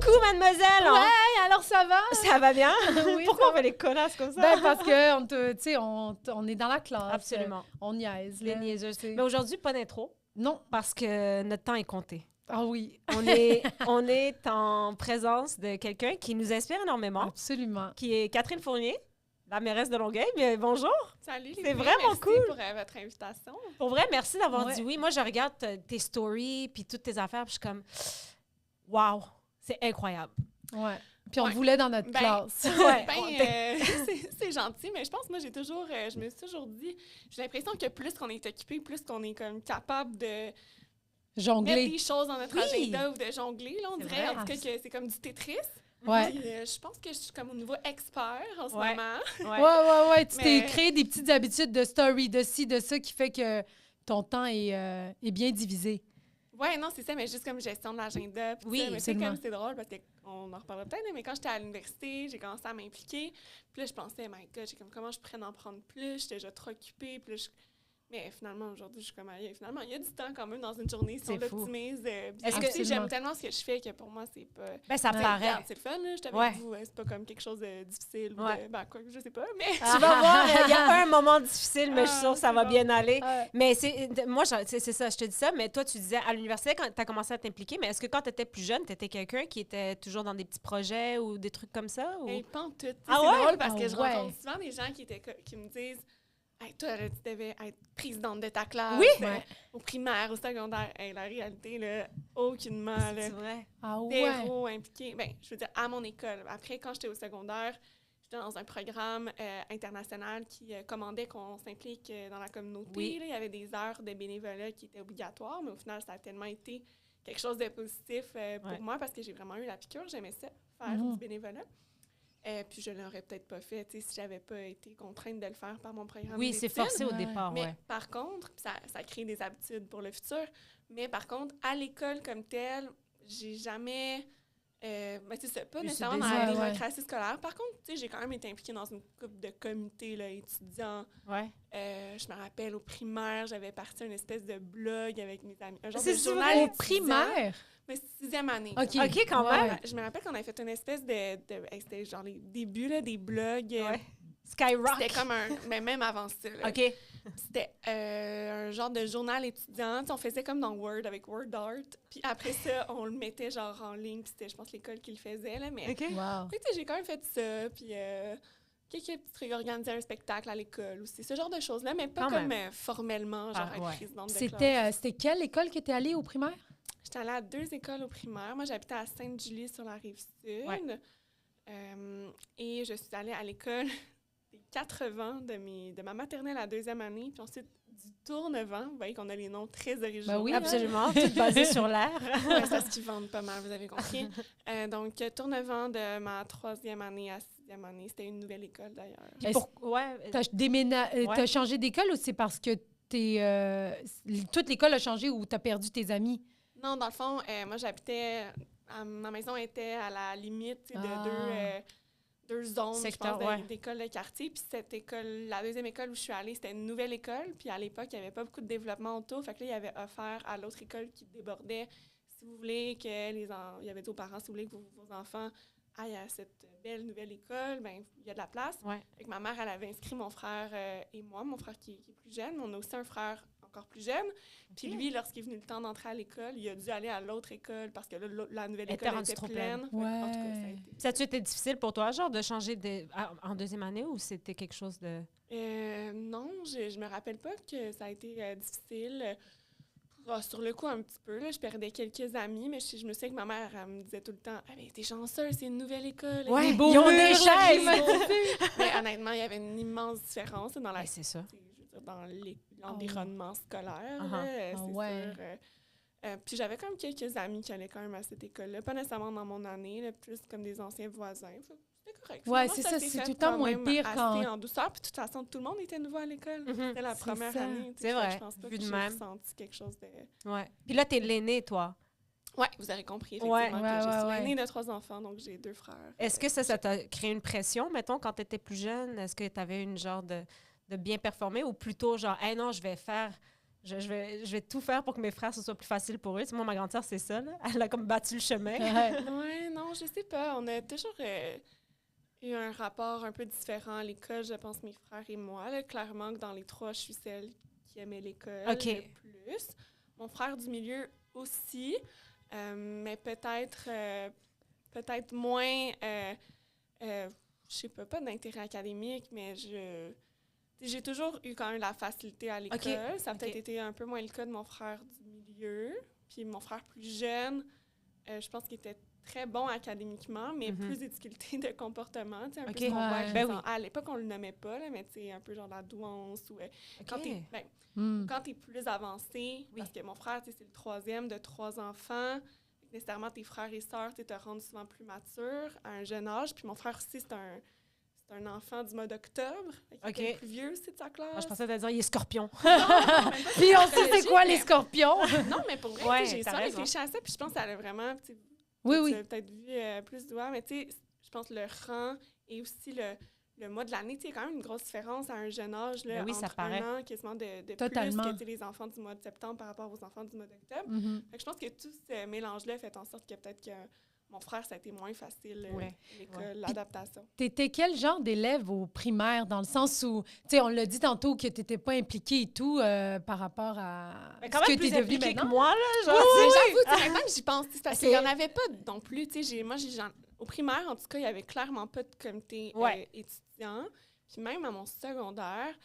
Coucou, mademoiselle! Ouais, alors ça va? Ça va bien? Oui, Pourquoi ça on fait les connasses comme ça? Ben, parce que, tu sais, on est dans la classe. Absolument. On niaise. Les là, niaiseuses. tu sais. Mais aujourd'hui, pas d'intro, Non. parce que notre temps est compté. Ah oui, On est en présence de quelqu'un qui nous inspire énormément, absolument. qui est Catherine Fournier, la mairesse de Longueuil. Mais bonjour! Salut les C'est filles, vraiment merci cool. pour votre invitation. Pour vrai, merci d'avoir Ouais. dit oui. Moi, je regarde tes stories puis toutes tes affaires, puis je suis comme, wow, c'est incroyable. Ouais. Puis on Ouais. te voulait dans notre Ben, classe. Ouais. C'est gentil, mais je pense moi je me suis toujours dit, j'ai l'impression que plus qu'on est occupé, plus qu'on est comme capable de mettre Jongler. des choses dans notre Oui. agenda ou de jongler. Là, on C'est dirait vrai. en tout cas que c'est comme du Tetris. Ouais. Puis, je pense que je suis comme au niveau expert en ce Ouais. moment. Ouais. Tu t'es Mais- créé des petites habitudes de story, de ci, de ça, qui fait que ton temps est bien divisé. Ouais, non, c'est ça, mais juste comme gestion de l'agenda. puis Oui, ça. Mais c'est absolument. comme c'est drôle parce qu'on en reparlera peut-être, mais quand j'étais à l'université, j'ai commencé à m'impliquer. Puis là, je pensais, my God, j'ai comme comment je pourrais en prendre plus, j'étais déjà trop occupée. Puis là, mais finalement, aujourd'hui, je suis comme, finalement, il y a du temps quand même dans une journée si on C'est fou. l'optimise. Est-ce que- Est-ce que j'aime tellement ce que je fais que pour moi, c'est pas. Ben, ça Ouais. paraît. Regarde, c'est le fun, là, je suis avec Ouais. vous. C'est pas comme quelque chose de difficile. Ou Ouais. de, ben, quoi, je sais pas, mais. Tu vas voir, il n'y a pas un moment difficile, mais je suis Ah, sûre que ça c'est va bon. bien aller. Ouais. Mais moi, c'est ça, je te dis ça, mais toi, tu disais à l'université, quand tu as commencé à t'impliquer, mais est-ce que quand tu étais plus jeune, tu étais quelqu'un qui était toujours dans des petits projets ou des trucs comme ça? Ou... Hey, pas en tout. Ah C'est ouais? drôle parce Ah que je ouais. rencontre souvent des gens qui me disent hey, toi, là, tu devais être présidente de ta classe. Oui. Ouais. Au primaire, au secondaire. Hey, la réalité, là, aucunement. Là, C'est vrai. Ah ouais. zéro impliqué. Ben, je veux dire, à mon école. Après, quand j'étais au secondaire, j'étais dans un programme international qui commandait qu'on s'implique dans la communauté. Oui. Là, il y avait des heures de bénévolat qui étaient obligatoires, mais au final, ça a tellement été quelque chose de positif pour Ouais. moi parce que j'ai vraiment eu la piqûre. J'aimais ça, faire Mhm. du bénévolat. Puis je l'aurais peut-être pas fait si j'avais pas été contrainte de le faire par mon programme Oui, c'est d'études. forcé au Ouais. départ, Mais ouais. par contre, ça crée des habitudes pour le futur. Mais par contre, à l'école comme telle, j'ai jamais. Ben, c'est ça, pas Eu ce nécessairement dans désir, la ouais. démocratie scolaire. Par contre, tu sais, j'ai quand même été impliquée dans une couple de comités là, étudiants. Ouais. Je me rappelle, au primaire, j'avais parti à une espèce de blog avec mes amis. Un genre C'est de vrai? journal Au étudiant, primaire. mais 6e année. OK. OK, quand Ouais. même. Je me rappelle qu'on avait fait une espèce c'était genre les débuts là, des blogs. Ouais. Skyrock. C'était comme un. Mais même avant ça. là. OK. C'était un genre de journal étudiant. Tu sais, on faisait comme dans Word avec WordArt. Puis après ça, on le mettait genre en ligne. Puis c'était, je pense, l'école qui le faisait. Là, mais OK. Wow. tu sais, j'ai quand même fait ça. Puis quelques petits trucs, organiser un spectacle à l'école aussi. Ce genre de choses-là, mais pas Quand comme même. formellement, genre Ah, être ouais. présidente de classe. C'était quelle école que t'es allée au primaire? J'étais allée à 2 écoles au primaire. Moi, j'habitais à Sainte-Julie sur la Rive-Sud. Ouais. Et je suis allée à l'école des 80 de ma maternelle à 2e année. Puis ensuite, du tournevent. Vous voyez qu'on a les noms très originaux. Ben oui, Absolument. Tout basé sur l'air. Ouais, c'est parce qu'ils vendent pas mal, vous avez compris. Donc, tournevent de ma 3e année à 6e année. C'était une nouvelle école, d'ailleurs. Est-ce- Ouais. T'as Ouais. changé d'école ou c'est parce que toute l'école a changé ou t'as perdu tes amis? Non, dans le fond, moi, j'habitais... ma maison était à la limite tu sais, Ah. de deux zones, Secteur, je pense, ouais. d'école de quartier. Puis cette école, la 2e école où je suis allée, c'était une nouvelle école. Puis à l'époque, il n'y avait pas beaucoup de développement autour. Fait que là, il y avait offert à l'autre école qui débordait. Si vous voulez que il y avait dit aux parents, si vous voulez que vos enfants aillent à cette belle nouvelle école, ben il y a de la place. Ouais. Fait que ma mère, elle avait inscrit mon frère et moi, mon frère qui est plus jeune. On a aussi un frère encore plus jeune. Puis Ok. lui, lorsqu'il est venu le temps d'entrer à l'école, il a dû aller à l'autre école parce que là, la nouvelle Elle était école rendue était trop pleine. pleine. Fait que, en tout cas, ça a Ouais. été... Ça a-tu été difficile pour toi, genre, de changer en 2e année ou c'était quelque chose de... Non, je me rappelle pas que ça a été difficile. Sur le coup, un petit peu. Là, je perdais quelques amis, mais je me souviens que ma mère elle me disait tout le temps « Ah, mais t'es chanceuse, c'est une nouvelle école. » Ouais, Les beaux ils ont murs, des chaises. les beaux- Mais honnêtement, il y avait une immense différence dans la Ouais, c'est ça. tu sais, je veux dire, dans l'environnement scolaire. Uh-huh. Là, Ah c'est ouais. sûr. Puis j'avais quand même quelques amis qui allaient quand même à cette école-là. Pas nécessairement dans mon année, là, plus comme des anciens voisins. C'était correct. Ouais, Finalement, c'est ça, s'est c'est fait tout le temps quand moins même pire assez quand- en douceur. Puis de toute façon, tout le monde était nouveau à l'école. Mhm. C'était la C'est première ça. année. tu sais, C'est fait que vrai, Je pense pas vu que de j'ai même. ressenti quelque chose de... Ouais. Puis là, t'es l'aîné, toi. Ouais, vous avez compris, Ouais. effectivement, Ouais, que je ouais, suis ouais. l'aînée de 3 enfants, donc j'ai 2 frères. Est-ce que ça t'a créé une pression, mettons, quand t'étais plus jeune? Est-ce que t'avais une genre de bien performer ou plutôt genre, hey non, je vais faire je vais tout faire pour que mes frères, ce soit plus facile pour eux. Tu sais, moi, ma grande sœur, c'est ça. Là. Elle a comme battu le chemin. Ouais, non, je sais pas. On a toujours eu un rapport un peu différent à l'école, je pense, mes frères et moi. Là. Clairement que dans les 3, je suis celle qui aimait l'école le plus. Mon frère du milieu aussi, mais peut-être moins, je sais pas d'intérêt académique, mais j'ai toujours eu quand même la facilité à l'école. Ça a peut-être été un peu moins le cas de mon frère du milieu. Puis mon frère plus jeune, je pense qu'il était très bon académiquement, mais plus des difficultés de comportement. Un peu ce qu'on voit. À l'époque, on le nommait pas, là, mais un peu genre la douance. Ou, quand t'es plus avancé, parce que mon frère, c'est le 3e de 3 enfants, nécessairement tes frères et sœurs te rendent souvent plus mature à un jeune âge. Puis mon frère aussi, c'est un enfant du mois d'octobre. Il est plus vieux aussi de sa classe. Moi, je pensais te dire, il est scorpion. Puis on sait c'est quoi les scorpions. Non, mais pour vrai, j'ai souvent réfléchi à ça. Puis je pense qu'elle a vraiment... Oui. peut-être vu plus de doigts, mais je pense que le rang et aussi le mois de l'année, il y a quand même une grosse différence à un jeune âge, là, entre ça paraît. un an quasiment de Totalement. plus que les enfants du mois de septembre par rapport aux enfants du mois d'octobre. Fait que je pense que tout ce mélange-là fait en sorte que peut-être que mon frère, ça a été moins facile, l'école, l'adaptation. T'étais quel genre d'élève au primaire, dans le sens où, tu sais, on l'a dit tantôt que t'étais pas impliquée et tout par rapport à ce que t'es devenue maintenant? Que moi, là, genre. J'avoue, maintenant que j'y pense, c'est parce qu'il y en avait pas non plus, tu sais, au primaire, en tout cas, il y avait clairement pas de comité étudiant. Puis même à mon secondaire,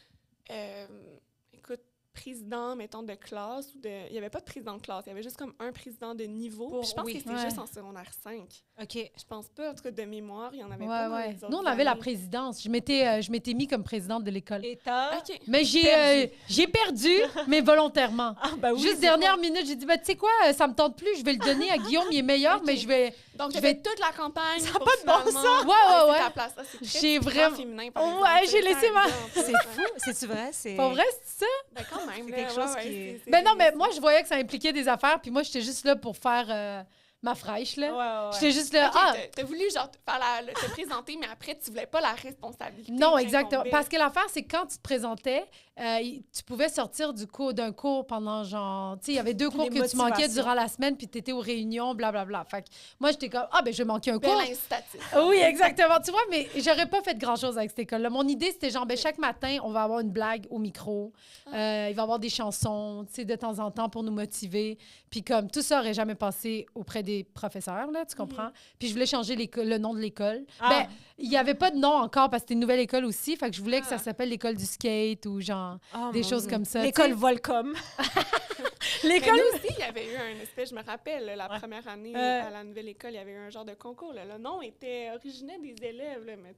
écoute, président, mettons, de classe, il n'y avait pas de président de classe, il y avait juste comme un président de niveau. Puis je pense que c'était juste en secondaire 5. OK. Je pense pas, en tout cas, de mémoire, il n'y en avait pas dans les autres Nous, on avait la années. présidence. Je m'étais mis comme présidente de l'école. Et t'as... OK. Mais j'ai perdu, mais volontairement. Juste dernière minute, j'ai dit, tu sais quoi, ça me tente plus, je vais le donner à Guillaume, il est meilleur, mais je vais... Donc, je vais toute la campagne. Ça n'a pas de bon sens. Ouais. Ta place. Ça, c'est très J'ai vraiment... féminin, par exemple. J'ai laissé ma... C'est fou. C'est-tu vrai? Pour vrai, c'est ça? Ben, quand même. C'est quelque chose qui est... Ben non, mais moi, je voyais que ça impliquait des affaires, puis moi, j'étais juste là pour faire ma fraîche, là. J'étais juste là... T'as voulu, genre, te présenter, mais après, tu voulais pas la responsabilité. Non, exactement. Parce que l'affaire, c'est que quand tu te présentais, tu pouvais sortir d'un cours pendant, genre... Tu sais, il y avait 2 cours que tu manquais durant la semaine, puis t'étais aux réunions, blablabla. Fait que moi, j'étais comme, ben, je vais manquer un cours. Incitatif. Oui, exactement. Tu vois, mais j'aurais pas fait grand-chose avec cette école-là. Mon idée, c'était genre, ben, chaque matin, on va avoir une blague au micro. Il va y avoir des chansons, tu sais, de temps en temps pour nous motiver. Puis comme, tout ça aurait jamais passé auprès des professeurs, là, tu comprends? Puis je voulais changer le nom de l'école. Ben, il y avait pas de nom encore parce que c'était une nouvelle école aussi. Fait que je voulais que ça s'appelle l'école du skate ou genre des choses comme ça. L'école Volcom. L'école aussi, il y avait eu un espèce, je me rappelle, la première année à la nouvelle école, il y avait eu un genre de concours. Là. Le nom était originel des élèves, là, mais...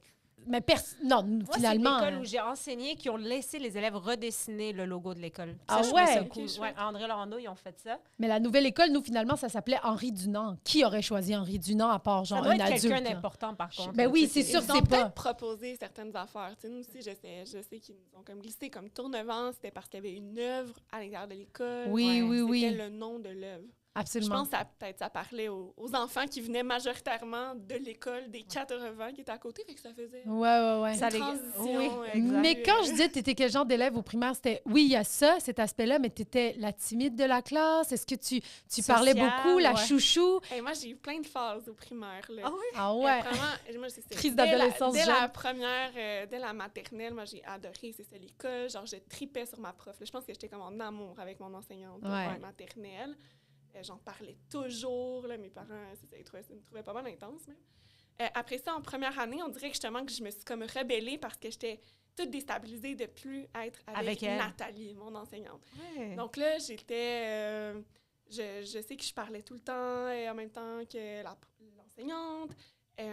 non, moi, finalement... c'est l'école où j'ai enseigné qui ont laissé les élèves redessiner le logo de l'école. Ça, je trouvais ça cool. André Laurando, ils ont fait ça. Mais la nouvelle école, nous, finalement, ça s'appelait Henri Dunant. Qui aurait choisi Henri Dunant à part, genre, un adulte? Ça doit être quelqu'un d'important, par contre. Ben oui, c'est sûr que c'est pas... Ils ont peut-être proposé certaines affaires. T'sais, nous aussi, je sais qu'ils nous ont comme glissé comme Tournevent. C'était parce qu'il y avait une œuvre à l'intérieur de l'école. Oui. C'était le nom de l'œuvre. Absolument. Je pense que ça parlait aux enfants qui venaient majoritairement de l'école des 80 qui étaient à côté, fait que ça faisait ouais. Ça transition. Mais quand je disais t'étais quel genre d'élève au primaire, c'était il y a ça, cet aspect-là, mais t'étais la timide de la classe. Est-ce que tu parlais beaucoup, la chouchou? Hey, moi, j'ai eu plein de phases au primaire. Là. Ah ouais? Vraiment, moi, crise d'adolescence. Dès la première, dès la maternelle, moi, j'ai adoré. C'est ça, l'école. Genre, je tripais sur ma prof. Là. Je pense que j'étais comme en amour avec mon enseignante maternelle. J'en parlais toujours. Là, mes parents, ils me trouvaient pas mal intense. Même. Après ça, en première année, on dirait que justement que je me suis comme rebellée parce que j'étais toute déstabilisée de plus être avec Nathalie, mon enseignante. Ouais. Donc là, j'étais... je sais que je parlais tout le temps en même temps que l'enseignante. Tu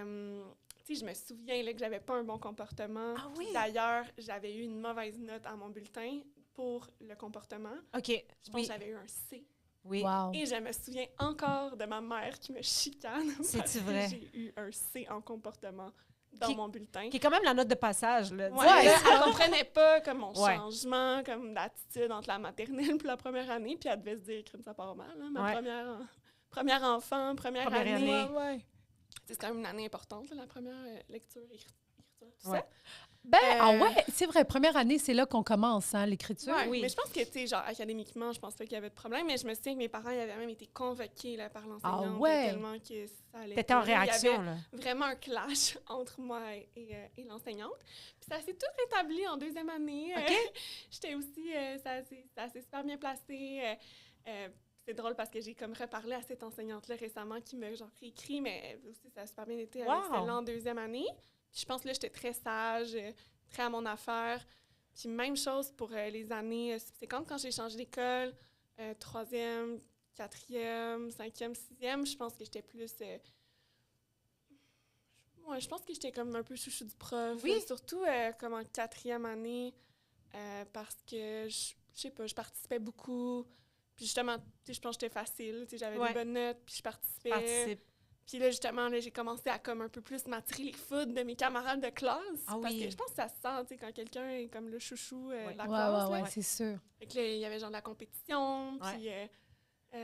sais, je me souviens là, que j'avais pas un bon comportement. Ah oui? D'ailleurs, j'avais eu une mauvaise note à mon bulletin pour le comportement. OK. Je pense que j'avais eu un C. Oui. Wow. Et je me souviens encore de ma mère qui me chicane. C'est-tu vrai? J'ai eu un C en comportement dans mon bulletin. Qui est quand même la note de passage. Là. Elle comprenait pas comme mon changement, comme d'attitude entre la maternelle et la première année. Puis elle devait se dire que ça part mal. Hein, ma première enfant, première année. C'est quand même une année importante, là, la première lecture, écriture, tout ça. Ah ouais, c'est vrai, première année, c'est là qu'on commence, hein, l'écriture. Ouais, Oui. mais je pense que, tu sais, genre, académiquement, je pense pas qu'il y avait de problème, mais je me souviens que mes parents, ils avaient même été convoqués là, par l'enseignante. ouais? Tellement que ça allait T'étais en pas, là. réaction, Il y là. avait vraiment un clash entre moi et l'enseignante. Puis ça s'est tout rétabli en deuxième année. OK. J'étais aussi, ça s'est super bien placé. C'est drôle parce que j'ai comme reparlé à cette enseignante-là récemment qui m'a genre réécrit, mais aussi ça a super bien été avec Wow. celle-là en deuxième année. Puis je pense que là, j'étais très sage, très à mon affaire. Puis même chose pour les années subséquentes, quand j'ai changé d'école, troisième, quatrième, cinquième, sixième, je pense que j'étais plus... ouais, je pense que j'étais comme un peu chouchou du prof. Oui. Surtout comme en quatrième année, parce que, je sais pas, je participais beaucoup. Puis justement, tu sais, je pense que j'étais facile. Tu sais, j'avais Ouais. des bonnes notes, puis je participais. Participe. Puis là, justement, là, j'ai commencé à comme un peu plus m'attirer les foudres de mes camarades de classe. Ah Parce oui. que je pense que ça se sent, tu sais, quand quelqu'un est comme le chouchou de la Ouais, classe. ouais, là. c'est sûr. Fait que là, il y avait genre de la compétition. Puis,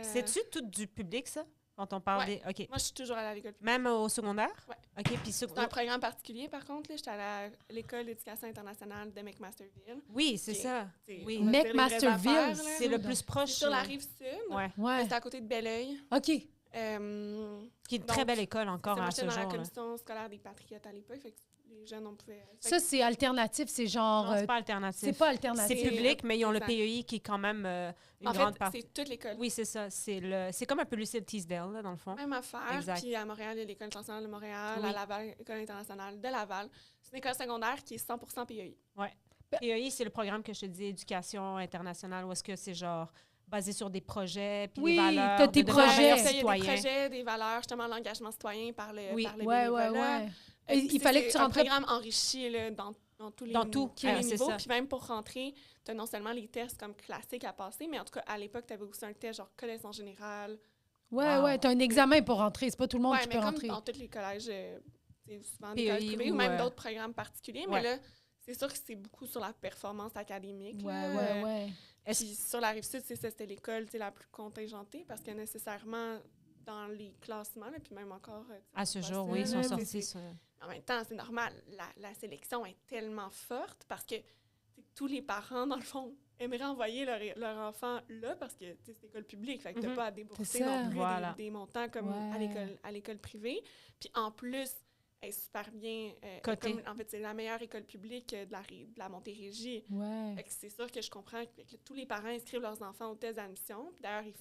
C'est-tu tout du public, ça? Quand on parle Ouais. des... OK. moi, je suis toujours allée à l'école publique. Même au secondaire? Ouais. OK, puis C'est un programme particulier, par contre. Là, j'étais à l'école d'éducation internationale de McMasterville. Oui, c'est Ok. ça. C'est- Oui. on va dire les vraies McMasterville, affaires, là. C'est le plus C'est proche. sur la rive sud. Ouais. Ouais. C'est à côté de Belleuil. OK. Qui est une très Donc, belle école encore Moi, à j'étais ce dans la jour. commission scolaire des Patriotes à l'époque. Fait que les jeunes, on pouvait... Ça, c'est alternatif, c'est genre... Non, c'est pas alternatif. c'est pas alternatif. C'est public, mais ils ont le Exact. PEI qui est quand même une En grande fait, partie. c'est toute l'école. Oui, c'est ça. C'est comme un peu Lucille Teasdale, là, dans le fond. Même affaire. Exact. Puis à Montréal, il y a l'École internationale de Montréal, Oui. à Laval, l'École internationale de Laval. C'est une école secondaire qui est 100% PEI. PEI, c'est le programme que je te dis, éducation internationale, où est-ce que c'est genre basé sur des projets, puis Oui, des valeurs. t'as tes de devenir projets. meilleur Il y a des citoyen. projets, des valeurs, justement, l'engagement citoyen par le, Oui. par le Ouais, bénévolat. ouais. Puis Il fallait que tu c'est un rentres... programme enrichi là, dans tous les, Dans tout. tous les Ah, c'est niveaux. ça. Puis même pour rentrer, tu as non seulement les tests comme classiques à passer, mais en tout cas, à l'époque, tu avais aussi un test genre connaissance générale. Ouais, Wow. ouais, t'as un examen pour rentrer. C'est pas tout le monde Ouais, qui mais peut comme rentrer. dans tous les collèges, c'est souvent PEI des écoles privées ou ou, même d'autres programmes particuliers. ouais. Mais là, c'est sûr que c'est beaucoup sur la performance académique. Ouais, là. ouais. Puis sur la Rive-Sud, c'est ça, c'était l'école la plus contingentée parce que nécessairement, dans les classements, là, puis même encore... À ce tu jour, vois oui, ils ça, sont là, sortis. c'est- sur- En même temps, c'est normal. La sélection est tellement forte parce que tous les parents, dans le fond, aimeraient envoyer leur enfant là parce que c'est école publique. Fait que t'as Mhm. pas à C'est débourser ça. non plus Voilà. des montants comme Ouais. à l'école privée. Puis en plus, elle est super bien... Cotée. en fait, c'est la meilleure école publique de la Montérégie. Ouais. Fait que c'est sûr que je comprends que tous les parents inscrivent leurs enfants au test d'admission. Puis d'ailleurs, il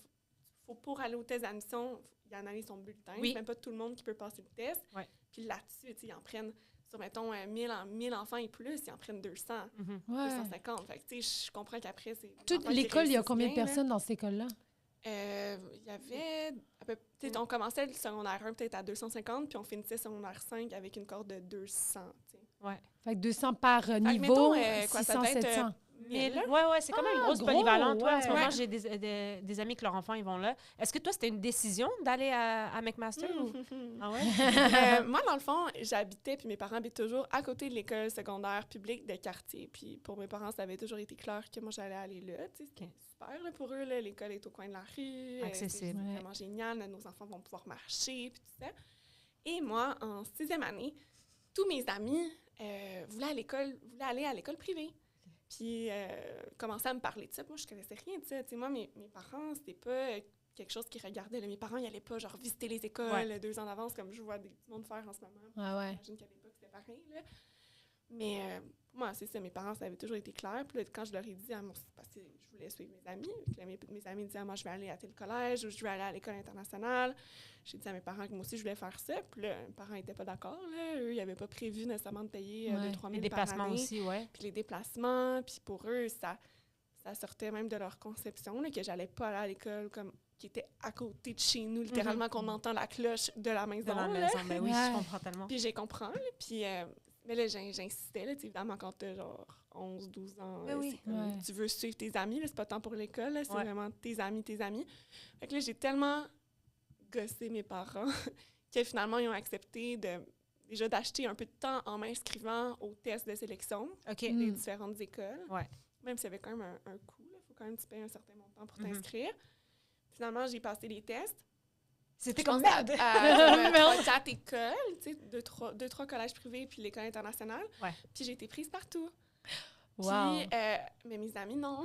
faut pour aller au test d'admission, il y en a son bulletin. Oui. C'est même pas tout le monde qui peut passer le test. Ouais. Puis là-dessus, tu sais, ils en prennent, sur, mettons, 1000 enfants et plus, ils en prennent 200, Mhm. Ouais. 250. Fait que, tu sais, je comprends qu'après, c'est... des Toute enfants qui l'école, il y a réussissent combien de bien, là. personnes dans cette école-là? Il y avait... peut-être on commençait le secondaire 1 peut-être à 250, puis on finissait secondaire 5 avec une corde de 200, tu sais. Ouais. Fait que 200 par que niveau, mettons, quoi, ça 600, doit être, 700. 1000. Ouais, c'est quand même une grosse gros, polyvalente. Ouais, en ce ouais. moment, j'ai des amis que leurs enfants, ils vont là. Est-ce que toi, c'était une décision d'aller à McMaster? Ou... Ah ouais? Moi, dans le fond, j'habitais, puis mes parents habitent toujours à côté de l'école secondaire publique de quartier. Puis pour mes parents, ça avait toujours été clair que moi, j'allais aller là. Tu sais, c'était Ok. super là, pour eux. Là. L'école est au coin de la rue. Accessible. C'est Ouais. vraiment génial. Là, nos enfants vont pouvoir marcher, puis tout ça. Et moi, en 6e année, tous mes amis voulaient aller à l'école privée. Puis commençaient à me parler de ça. Puis moi, je connaissais rien de ça. Tu sais, moi, mes parents, c'était pas quelque chose qu'ils regardaient. Là. Mes parents, ils allaient pas genre visiter les écoles Ouais. 2 ans d'avance comme je vois du monde faire en ce moment. Ouais. J'imagine qu'à l'époque, c'était pareil. Là. Mais pour moi, c'est ça. Mes parents, ça avait toujours été clair. Puis là, quand je leur ai dit, parce que je voulais suivre mes amis, puis là, mes amis disaient, moi, je vais aller à tel collège ou je vais aller à l'école internationale. J'ai dit à mes parents que moi aussi, je voulais faire ça. Puis là, mes parents n'étaient pas d'accord. Là. Eux, ils n'avaient pas prévu nécessairement de payer 2 3 Les 000 par déplacements année. aussi, ouais. Puis les déplacements. Puis pour eux, ça sortait même de leur conception, là, que j'allais pas aller à l'école comme qui était à côté de chez nous, littéralement, qu'on entend la cloche de la maison. De la là. maison. Ben oui, Ouais. je comprends tellement. Puis j'ai compris. Là, puis, mais là, j'insistais. Là, tu sais, évidemment, quand tu as genre 11, 12 ans, Ben oui. c'est comme, Ouais. tu veux suivre tes amis. Là, c'est pas tant pour l'école. Là, c'est Ouais. vraiment tes amis. Fait que là, j'ai tellement gossé mes parents que finalement, ils ont accepté déjà d'acheter un peu de temps en m'inscrivant aux tests de sélection OK. Mm. des différentes écoles. Ouais. Même s'il y avait quand même un coût. Il faut quand même que tu payes un certain montant pour Mhm. t'inscrire. Finalement, j'ai passé les tests. C'était Je comme pense merde! à 4 écoles, tu sais, 2-3 collèges privés, puis l'école internationale. Ouais. Puis j'ai été prise partout. Wow. Puis, mais mes amis, non.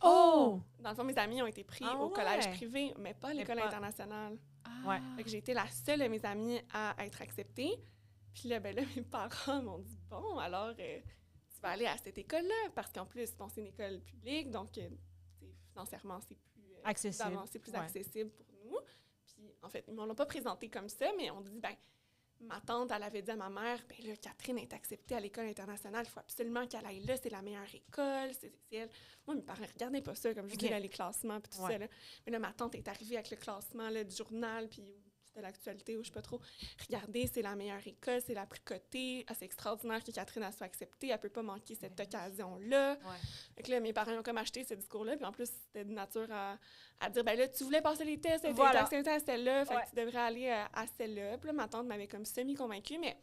Oh! Dans le fond, mes amis ont été pris Ah au collège ouais. privé, mais pas à l'école pas- internationale. Ouais. Fait que j'ai été la seule de mes amis à être acceptée. Puis là, mes parents m'ont dit, bon, alors, tu vas aller à cette école-là, parce qu'en plus, bon, c'est une école publique, donc financièrement, c'est plus Accessible. c'est plus Ouais. accessible pour nous. Puis, en fait, ils ne m'ont pas présenté comme ça, mais on dit, ma tante, elle avait dit à ma mère, là, Catherine est acceptée à l'école internationale, il faut absolument qu'elle aille là, c'est la meilleure école, c'est elle. Moi, mes parents ne regardaient pas ça, comme je dis, là, les classements, puis tout ça. Là. Mais là, ma tante est arrivée avec le classement là, du journal, puis c'était l'actualité, ou je sais pas trop. Regardez, c'est la meilleure école, c'est la plus cotée. Ah, c'est extraordinaire que Catherine elle soit acceptée, elle peut pas manquer cette occasion-là. Ouais. Fait que là, mes parents ont comme acheté ce discours-là, puis en plus, c'était de nature à dire, là, tu voulais passer les tests, tu étais acceptée à celle-là, fait que tu devrais aller à celle-là. Puis là, ma tante m'avait comme semi-convaincue, mais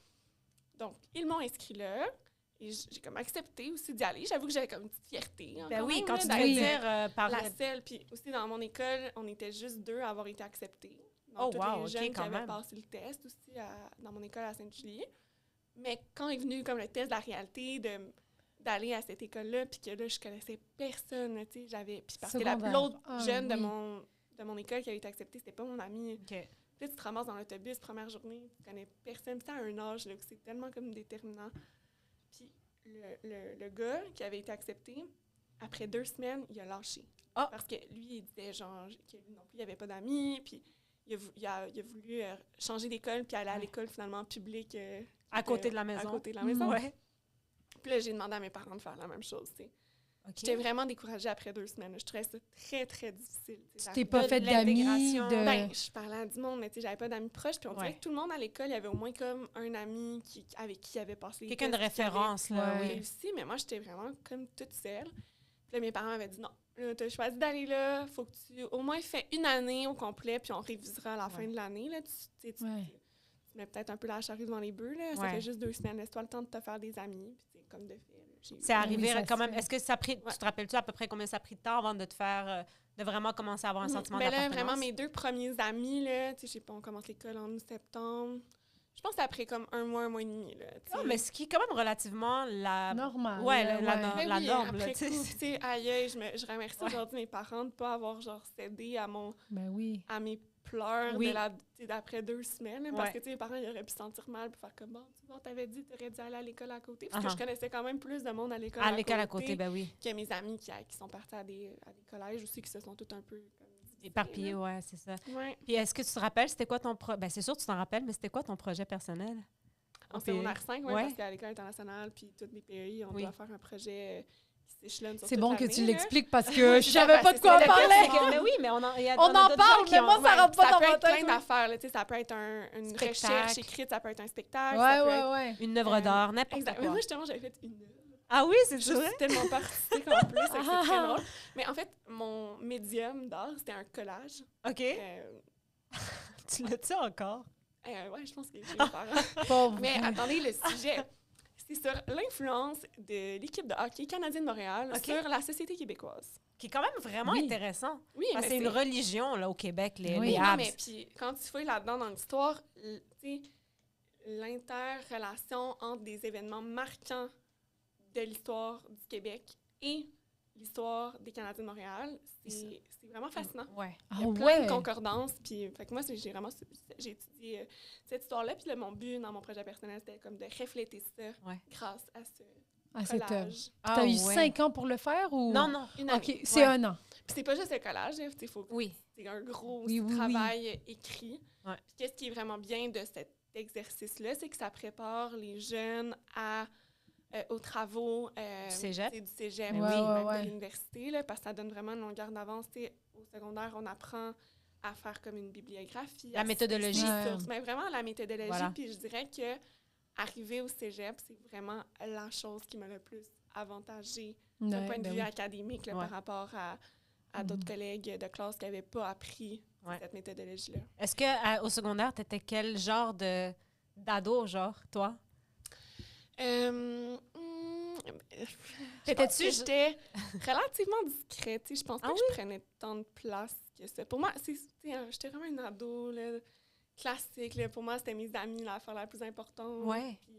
donc, ils m'ont inscrit là, et j'ai comme accepté aussi d'y aller. J'avoue que j'avais comme une petite fierté. Ben oui, quand tu dois dois dire par... la seule, puis aussi dans mon école, on était juste 2 à avoir été acceptés. Oh, tous wow, les jeunes OK, qui quand avaient même. passé le test aussi dans mon école à Sainte-Julie. Mais quand est venu comme le test de la réalité d'aller à cette école-là, puis que là, je connaissais personne, tu sais, puis parce que l'autre jeune de mon école qui avait été acceptée, c'était pas mon ami. OK. Puis là, tu te ramasses dans l'autobus, première journée, tu connais personne. Puis c'est à un âge là, où c'est tellement comme déterminant. Puis le gars qui avait été accepté, après 2 semaines, il a lâché. Ah! Parce que lui, il disait genre que lui non plus, il avait pas d'amis, puis il a voulu changer d'école, puis aller à l'école finalement publique. À côté de la maison. À côté de la maison. Ouais. Puis là, j'ai demandé à mes parents de faire la même chose, tu sais. OK. J'étais vraiment découragée après 2 semaines. Je trouvais ça très, très difficile. Tu t'es pas fait d'amis? Je parlais à du monde, mais tu sais, j'avais pas d'amis proches. Puis on dirait que tout le monde à l'école, il y avait au moins comme un ami avec qui il avait passé les quelqu'un de référence, là, oui. Réussi, mais moi, j'étais vraiment comme toute seule. Puis là, mes parents m'avaient dit non. Tu as choisi d'aller là, faut que tu au moins fais 1 année au complet, puis on révisera à la fin de l'année. Là. Tu mets peut-être un peu la charrue devant les bœufs. Là. Ça fait juste 2 semaines. Laisse-toi le temps de te faire des amis. Puis comme de fait. C'est arrivé quand même. Est-ce que ça a pris... Tu te rappelles-tu à peu près combien ça a pris de temps avant de te faire... de vraiment commencer à avoir un sentiment d'appartenance? Là, vraiment, mes 2 premiers amis, là, tu sais, je sais pas, on commence l'école en septembre. Je pense que c'est après comme 1 mois et demi. Là, non, mais ce qui est quand même relativement la... Normal. Ouais, la norme. Après tu sais, aïe, je remercie aujourd'hui mes parents de ne pas avoir genre cédé à à mes pleurs d'après 2 semaines. Là, parce que mes parents ils auraient pu se sentir mal pour faire comme bon, tu t'avais dit, tu aurais dû aller à l'école à côté. Parce que je connaissais quand même plus de monde à l'école à côté. Ben oui. Que mes amis qui sont partis à des collèges aussi, qui se sont tous un peu éparpillés, ouais, c'est ça. Ouais. Puis est-ce que tu te rappelles, c'était quoi ton projet? Ben c'est sûr que tu t'en rappelles, mais c'était quoi ton projet personnel? En secondaire 5, parce qu'à l'école internationale, puis toutes les pays, on doit faire un projet qui s'échelonne sur C'est toute bon que l'année, tu là. l'expliques parce que je savais pas de quoi on c'est parlait. Mais oui, mais on en parle, mais moi, ça rentre pas dans ma ma tête. Ça peut être plein tête. d'affaires, là, tu sais, ça peut être une recherche écrite, ça peut être un spectacle. Ouais. Une œuvre d'art, n'importe quoi. Mais moi, justement, j'avais fait une œuvre. Ah oui, c'est Je vrai? suis tellement pas artistique en plus, c'est très drôle. Mais en fait, mon médium d'art, c'était un collage. OK. Tu l'as-tu encore? Ouais, je pense qu'il est parent. Mais Mais attendez, le sujet, c'est sur l'influence de l'équipe de hockey canadienne de Montréal sur la société québécoise. Qui est quand même vraiment intéressant. Oui, parce que c'est une religion là, au Québec, les non, Habs. mais puis quand tu fouilles là-dedans dans l'histoire, tu sais, l'interrelation entre des événements marquants de l'histoire du Québec et l'histoire des Canadiens de Montréal, c'est vraiment fascinant. Ouais. Il y a plein de concordances. Puis, fait que moi, j'ai étudié cette histoire-là. Puis là, mon but dans mon projet personnel, c'était comme de refléter ça grâce à ce collage. T'as eu 5 ans pour le faire ou? Non. Une année. OK, c'est 1 an. Puis c'est pas juste le collage. C'est un gros travail écrit. Ouais. Puis qu'est-ce qui est vraiment bien de cet exercice-là, c'est que ça prépare les jeunes aux travaux du cégep, de l'université, là, parce que ça donne vraiment une longueur d'avance. Au secondaire, on apprend à faire comme une bibliographie. La méthodologie. Mais vraiment la méthodologie. Puis je dirais que arriver au cégep, c'est vraiment la chose qui m'a le plus avantagée d'un point de vue académique là, par rapport à d'autres collègues de classe qui n'avaient pas appris cette méthodologie-là. Est-ce qu'au secondaire, tu étais quel genre d'ado, toi? T'étais-tu... J'étais relativement discrète. Tu sais, je pense pas Ah que je prenais tant de place que ça. Pour moi, j'étais vraiment une ado là, classique. Là. Pour moi, c'était mes amis, l'affaire la plus importante. Ouais. Puis,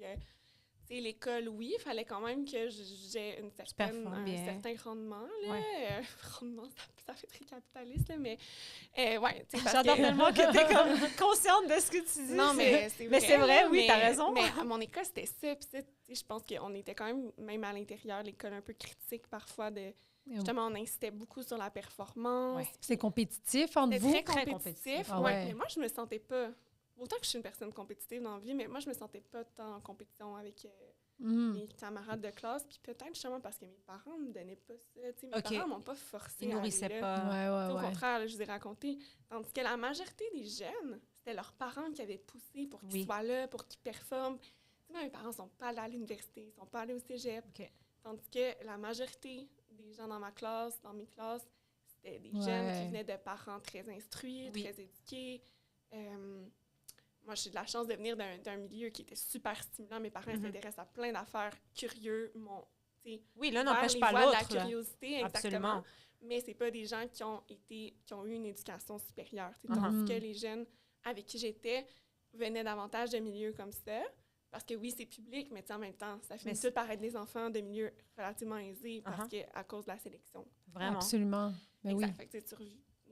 tu sais, l'école, oui, il fallait quand même que j'ai un certain rendement. Là. Rendement, ça fait très capitaliste, là, mais ouais. J'adore tellement que t'es comme consciente de ce que tu dis. Non, mais c'est vrai. Mais c'est vrai, oui, t'as raison. Mais à mon école, c'était ça. Puis je pense qu'on était quand même à l'intérieur, l'école un peu critique parfois. Justement, on insistait beaucoup sur la performance. Ouais. C'est compétitif entre C'était vous? très Très compétitif. Ah Ouais. ouais. Mais moi, je me sentais pas... Autant que je suis une personne compétitive dans la vie, mais moi, je me sentais pas tant en compétition avec mes camarades de classe. Puis peut-être justement parce que mes parents me donnaient pas ça. T'sais, mes parents m'ont pas forcé Ils à nourrissaient aller là. pas. Au contraire, là, je vous ai raconté. Tandis que la majorité des jeunes, c'était leurs parents qui avaient poussé pour qu'ils soient là, pour qu'ils performent. T'sais, moi, mes parents sont pas allés à l'université, ils sont pas allés au cégep. Okay. Tandis que la majorité des gens dans ma classe, dans mes classes, c'était des jeunes qui venaient de parents très instruits, très éduqués. Moi, j'ai de la chance de venir d'un milieu qui était super stimulant. Mes parents s'intéressent à plein d'affaires, curieux. Oui, l'un n'empêche pas l'autre. La curiosité, exactement. Absolument. Mais c'est pas des gens qui ont eu une éducation supérieure. Tandis que les jeunes avec qui j'étais venaient davantage de milieux comme ça. Parce que oui, c'est public, mais en même temps, ça finit tout par être des enfants de milieux relativement aisés à cause de la sélection. Vraiment. Absolument. Mais oui.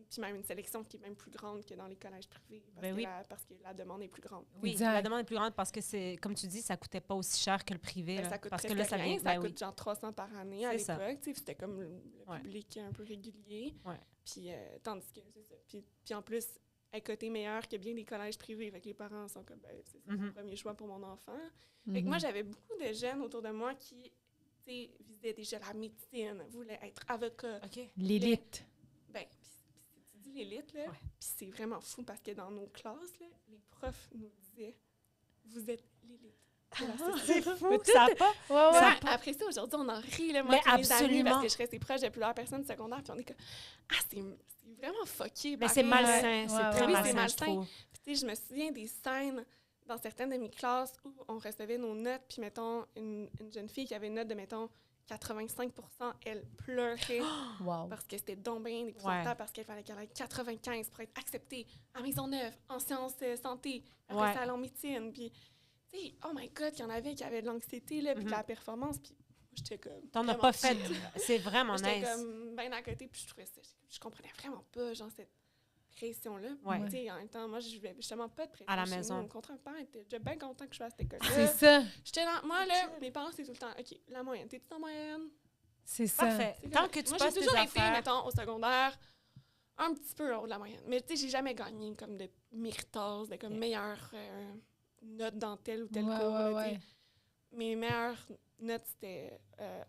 Puis même une sélection qui est même plus grande que dans les collèges privés. Parce que la demande est plus grande. Oui, exact. La demande est plus grande parce que, c'est comme tu dis, ça coûtait pas aussi cher que le privé. Ça coûte parce presque que là, ça rien. vient, Ça coûte genre 300 par année à l'époque. C'était comme le public un peu régulier. Ouais. Puis, tandis que c'est ça. Puis en plus, elle cotait meilleur que bien des collèges privés. Fait que les parents sont comme, c'est le premier choix pour mon enfant. Fait que moi, j'avais beaucoup de jeunes autour de moi qui visaient déjà la médecine, voulaient être avocats. Okay. L'élite. Tu dis l'élite, là, puis c'est vraiment fou parce que dans nos classes, là, les profs nous disaient « Vous êtes l'élite. » C'est fou, ça n'a pas... Après ça, aujourd'hui, on en rit, là, moi, mes amis, parce que je restais proche de plusieurs personnes secondaires, puis on est comme « Ah, c'est vraiment fucké. » Mais c'est malsain, c'est très malsain, je trouve. Puis je me souviens des scènes dans certaines de mes classes où on recevait nos notes, puis mettons, une jeune fille qui avait une note de, mettons, 85 %, elle pleurait parce que c'était donc bien épouvantable, parce qu'il fallait qu'elle ait 95 pour être acceptée à Maisonneuve, en sciences santé, après ça, en médecine. Puis, tu sais, oh my God, il y en avait qui avaient de l'anxiété, là, puis de la performance, puis j'étais comme... T'en as pas fait... C'est vraiment nice. J'étais comme bien à côté, puis je trouvais ça... Je comprenais vraiment pas, genre, cette pression-là. Tu sais, en même temps, moi, je vivais justement pas de pression à la maison. Au contraire, mes parents étaient bien contents que je sois à cette école-là. C'est ça. J'étais dans... Moi, là, mes parents, c'est tout le temps, OK, la moyenne, t'es-tu en moyenne? C'est ça. Parfait. Tant que tu moi, passes tes affaires... Moi, j'ai toujours été, mettons, au secondaire, un petit peu en haut de la moyenne. Mais tu sais, j'ai jamais gagné comme de méritage, de comme meilleure note dans tel ou tel cours. Mes meilleures notes, c'était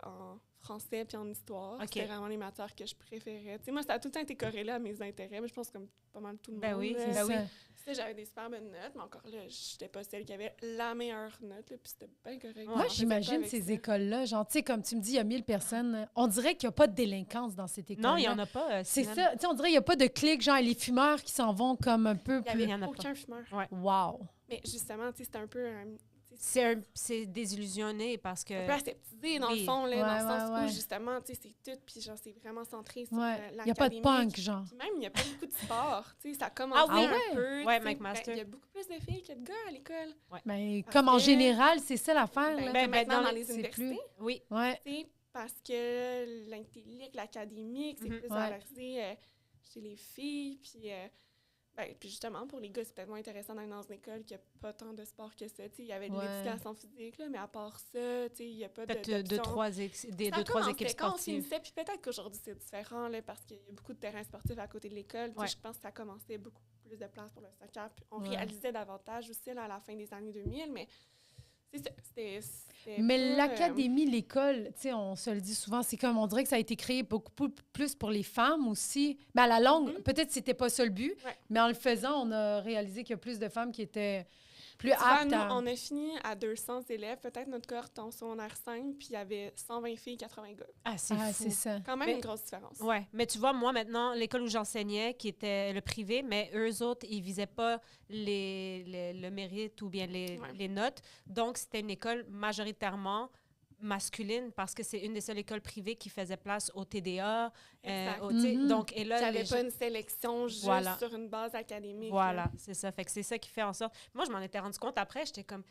en français puis en histoire. C'était vraiment les matières que je préférais. Moi, ça a tout le temps été corrélé à mes intérêts, mais je pense comme pas mal tout le monde. Oui, c'est ça. J'avais des super bonnes notes, mais encore là, j'étais pas celle qui avait la meilleure note, là, puis c'était bien correct. Moi, j'imagine ces écoles-là, genre, tu sais, comme tu me dis, il y a 1000 personnes, on dirait qu'il n'y a pas de délinquance dans cette école-là. Non, il n'y en a pas. C'est ça, tu sais, on dirait qu'il n'y a pas de clics, genre les fumeurs qui s'en vont comme un peu plus... Il n'y avait aucun fumeur. Ouais. Wow! Mais justement, tu sais, c'était un peu... C'est désillusionné parce que... Un peu aseptisé, dans le fond, là, dans le sens où, justement, tu sais, c'est tout, puis genre, c'est vraiment centré sur l'académique. Il n'y a pas de punk, genre. Puis même, il n'y a pas beaucoup de sport, tu sais, ça commence un peu. Ouais, McMaster. Il y a beaucoup plus de filles que de gars à l'école. Ouais. Mais comme en général, c'est ça l'affaire, là. Maintenant, dans les universités, oui. Ouais. Tu sais, parce que l'intellect, l'académique, c'est plus valorisé chez les filles, puis... puis justement, pour les gars, c'est peut-être moins intéressant d'aller dans une école qui n'a pas tant de sport que ça. Il y avait de l'éducation physique, là, mais à part ça, il n'y a pas peut-être deux, trois équipes sportives. Puis peut-être qu'aujourd'hui, c'est différent là, parce qu'il y a beaucoup de terrains sportifs à côté de l'école. Je pense que ça commençait beaucoup plus de place pour le soccer. Puis on réalisait davantage aussi là, à la fin des années 2000, mais... C'était mais l'académie, l'école, tu sais, on se le dit souvent, c'est comme, on dirait que ça a été créé beaucoup plus pour les femmes aussi. Mais à la longue, peut-être que c'était pas ça le but, mais en le faisant, on a réalisé qu'il y a plus de femmes qui étaient plus aptes nous, on a fini à 200 élèves, peut-être notre cohorte en secondaire 5, puis il y avait 120 filles, 80 gars. Ah, c'est fou. C'est ça. Quand même une grosse différence. Oui, mais tu vois, moi, maintenant, l'école où j'enseignais, qui était le privé, mais eux autres, ils visaient pas le mérite ou bien les notes. Donc, c'était une école majoritairement masculine parce que c'est une des seules écoles privées qui faisait place au TDA. Exact. Tu sais, Mhm. donc, et là, J'avais les pas gens- une sélection juste Voilà. sur une base académique. Voilà, c'est ça. Fait que c'est ça qui fait en sorte... Moi, je m'en étais rendu compte après. J'étais comme,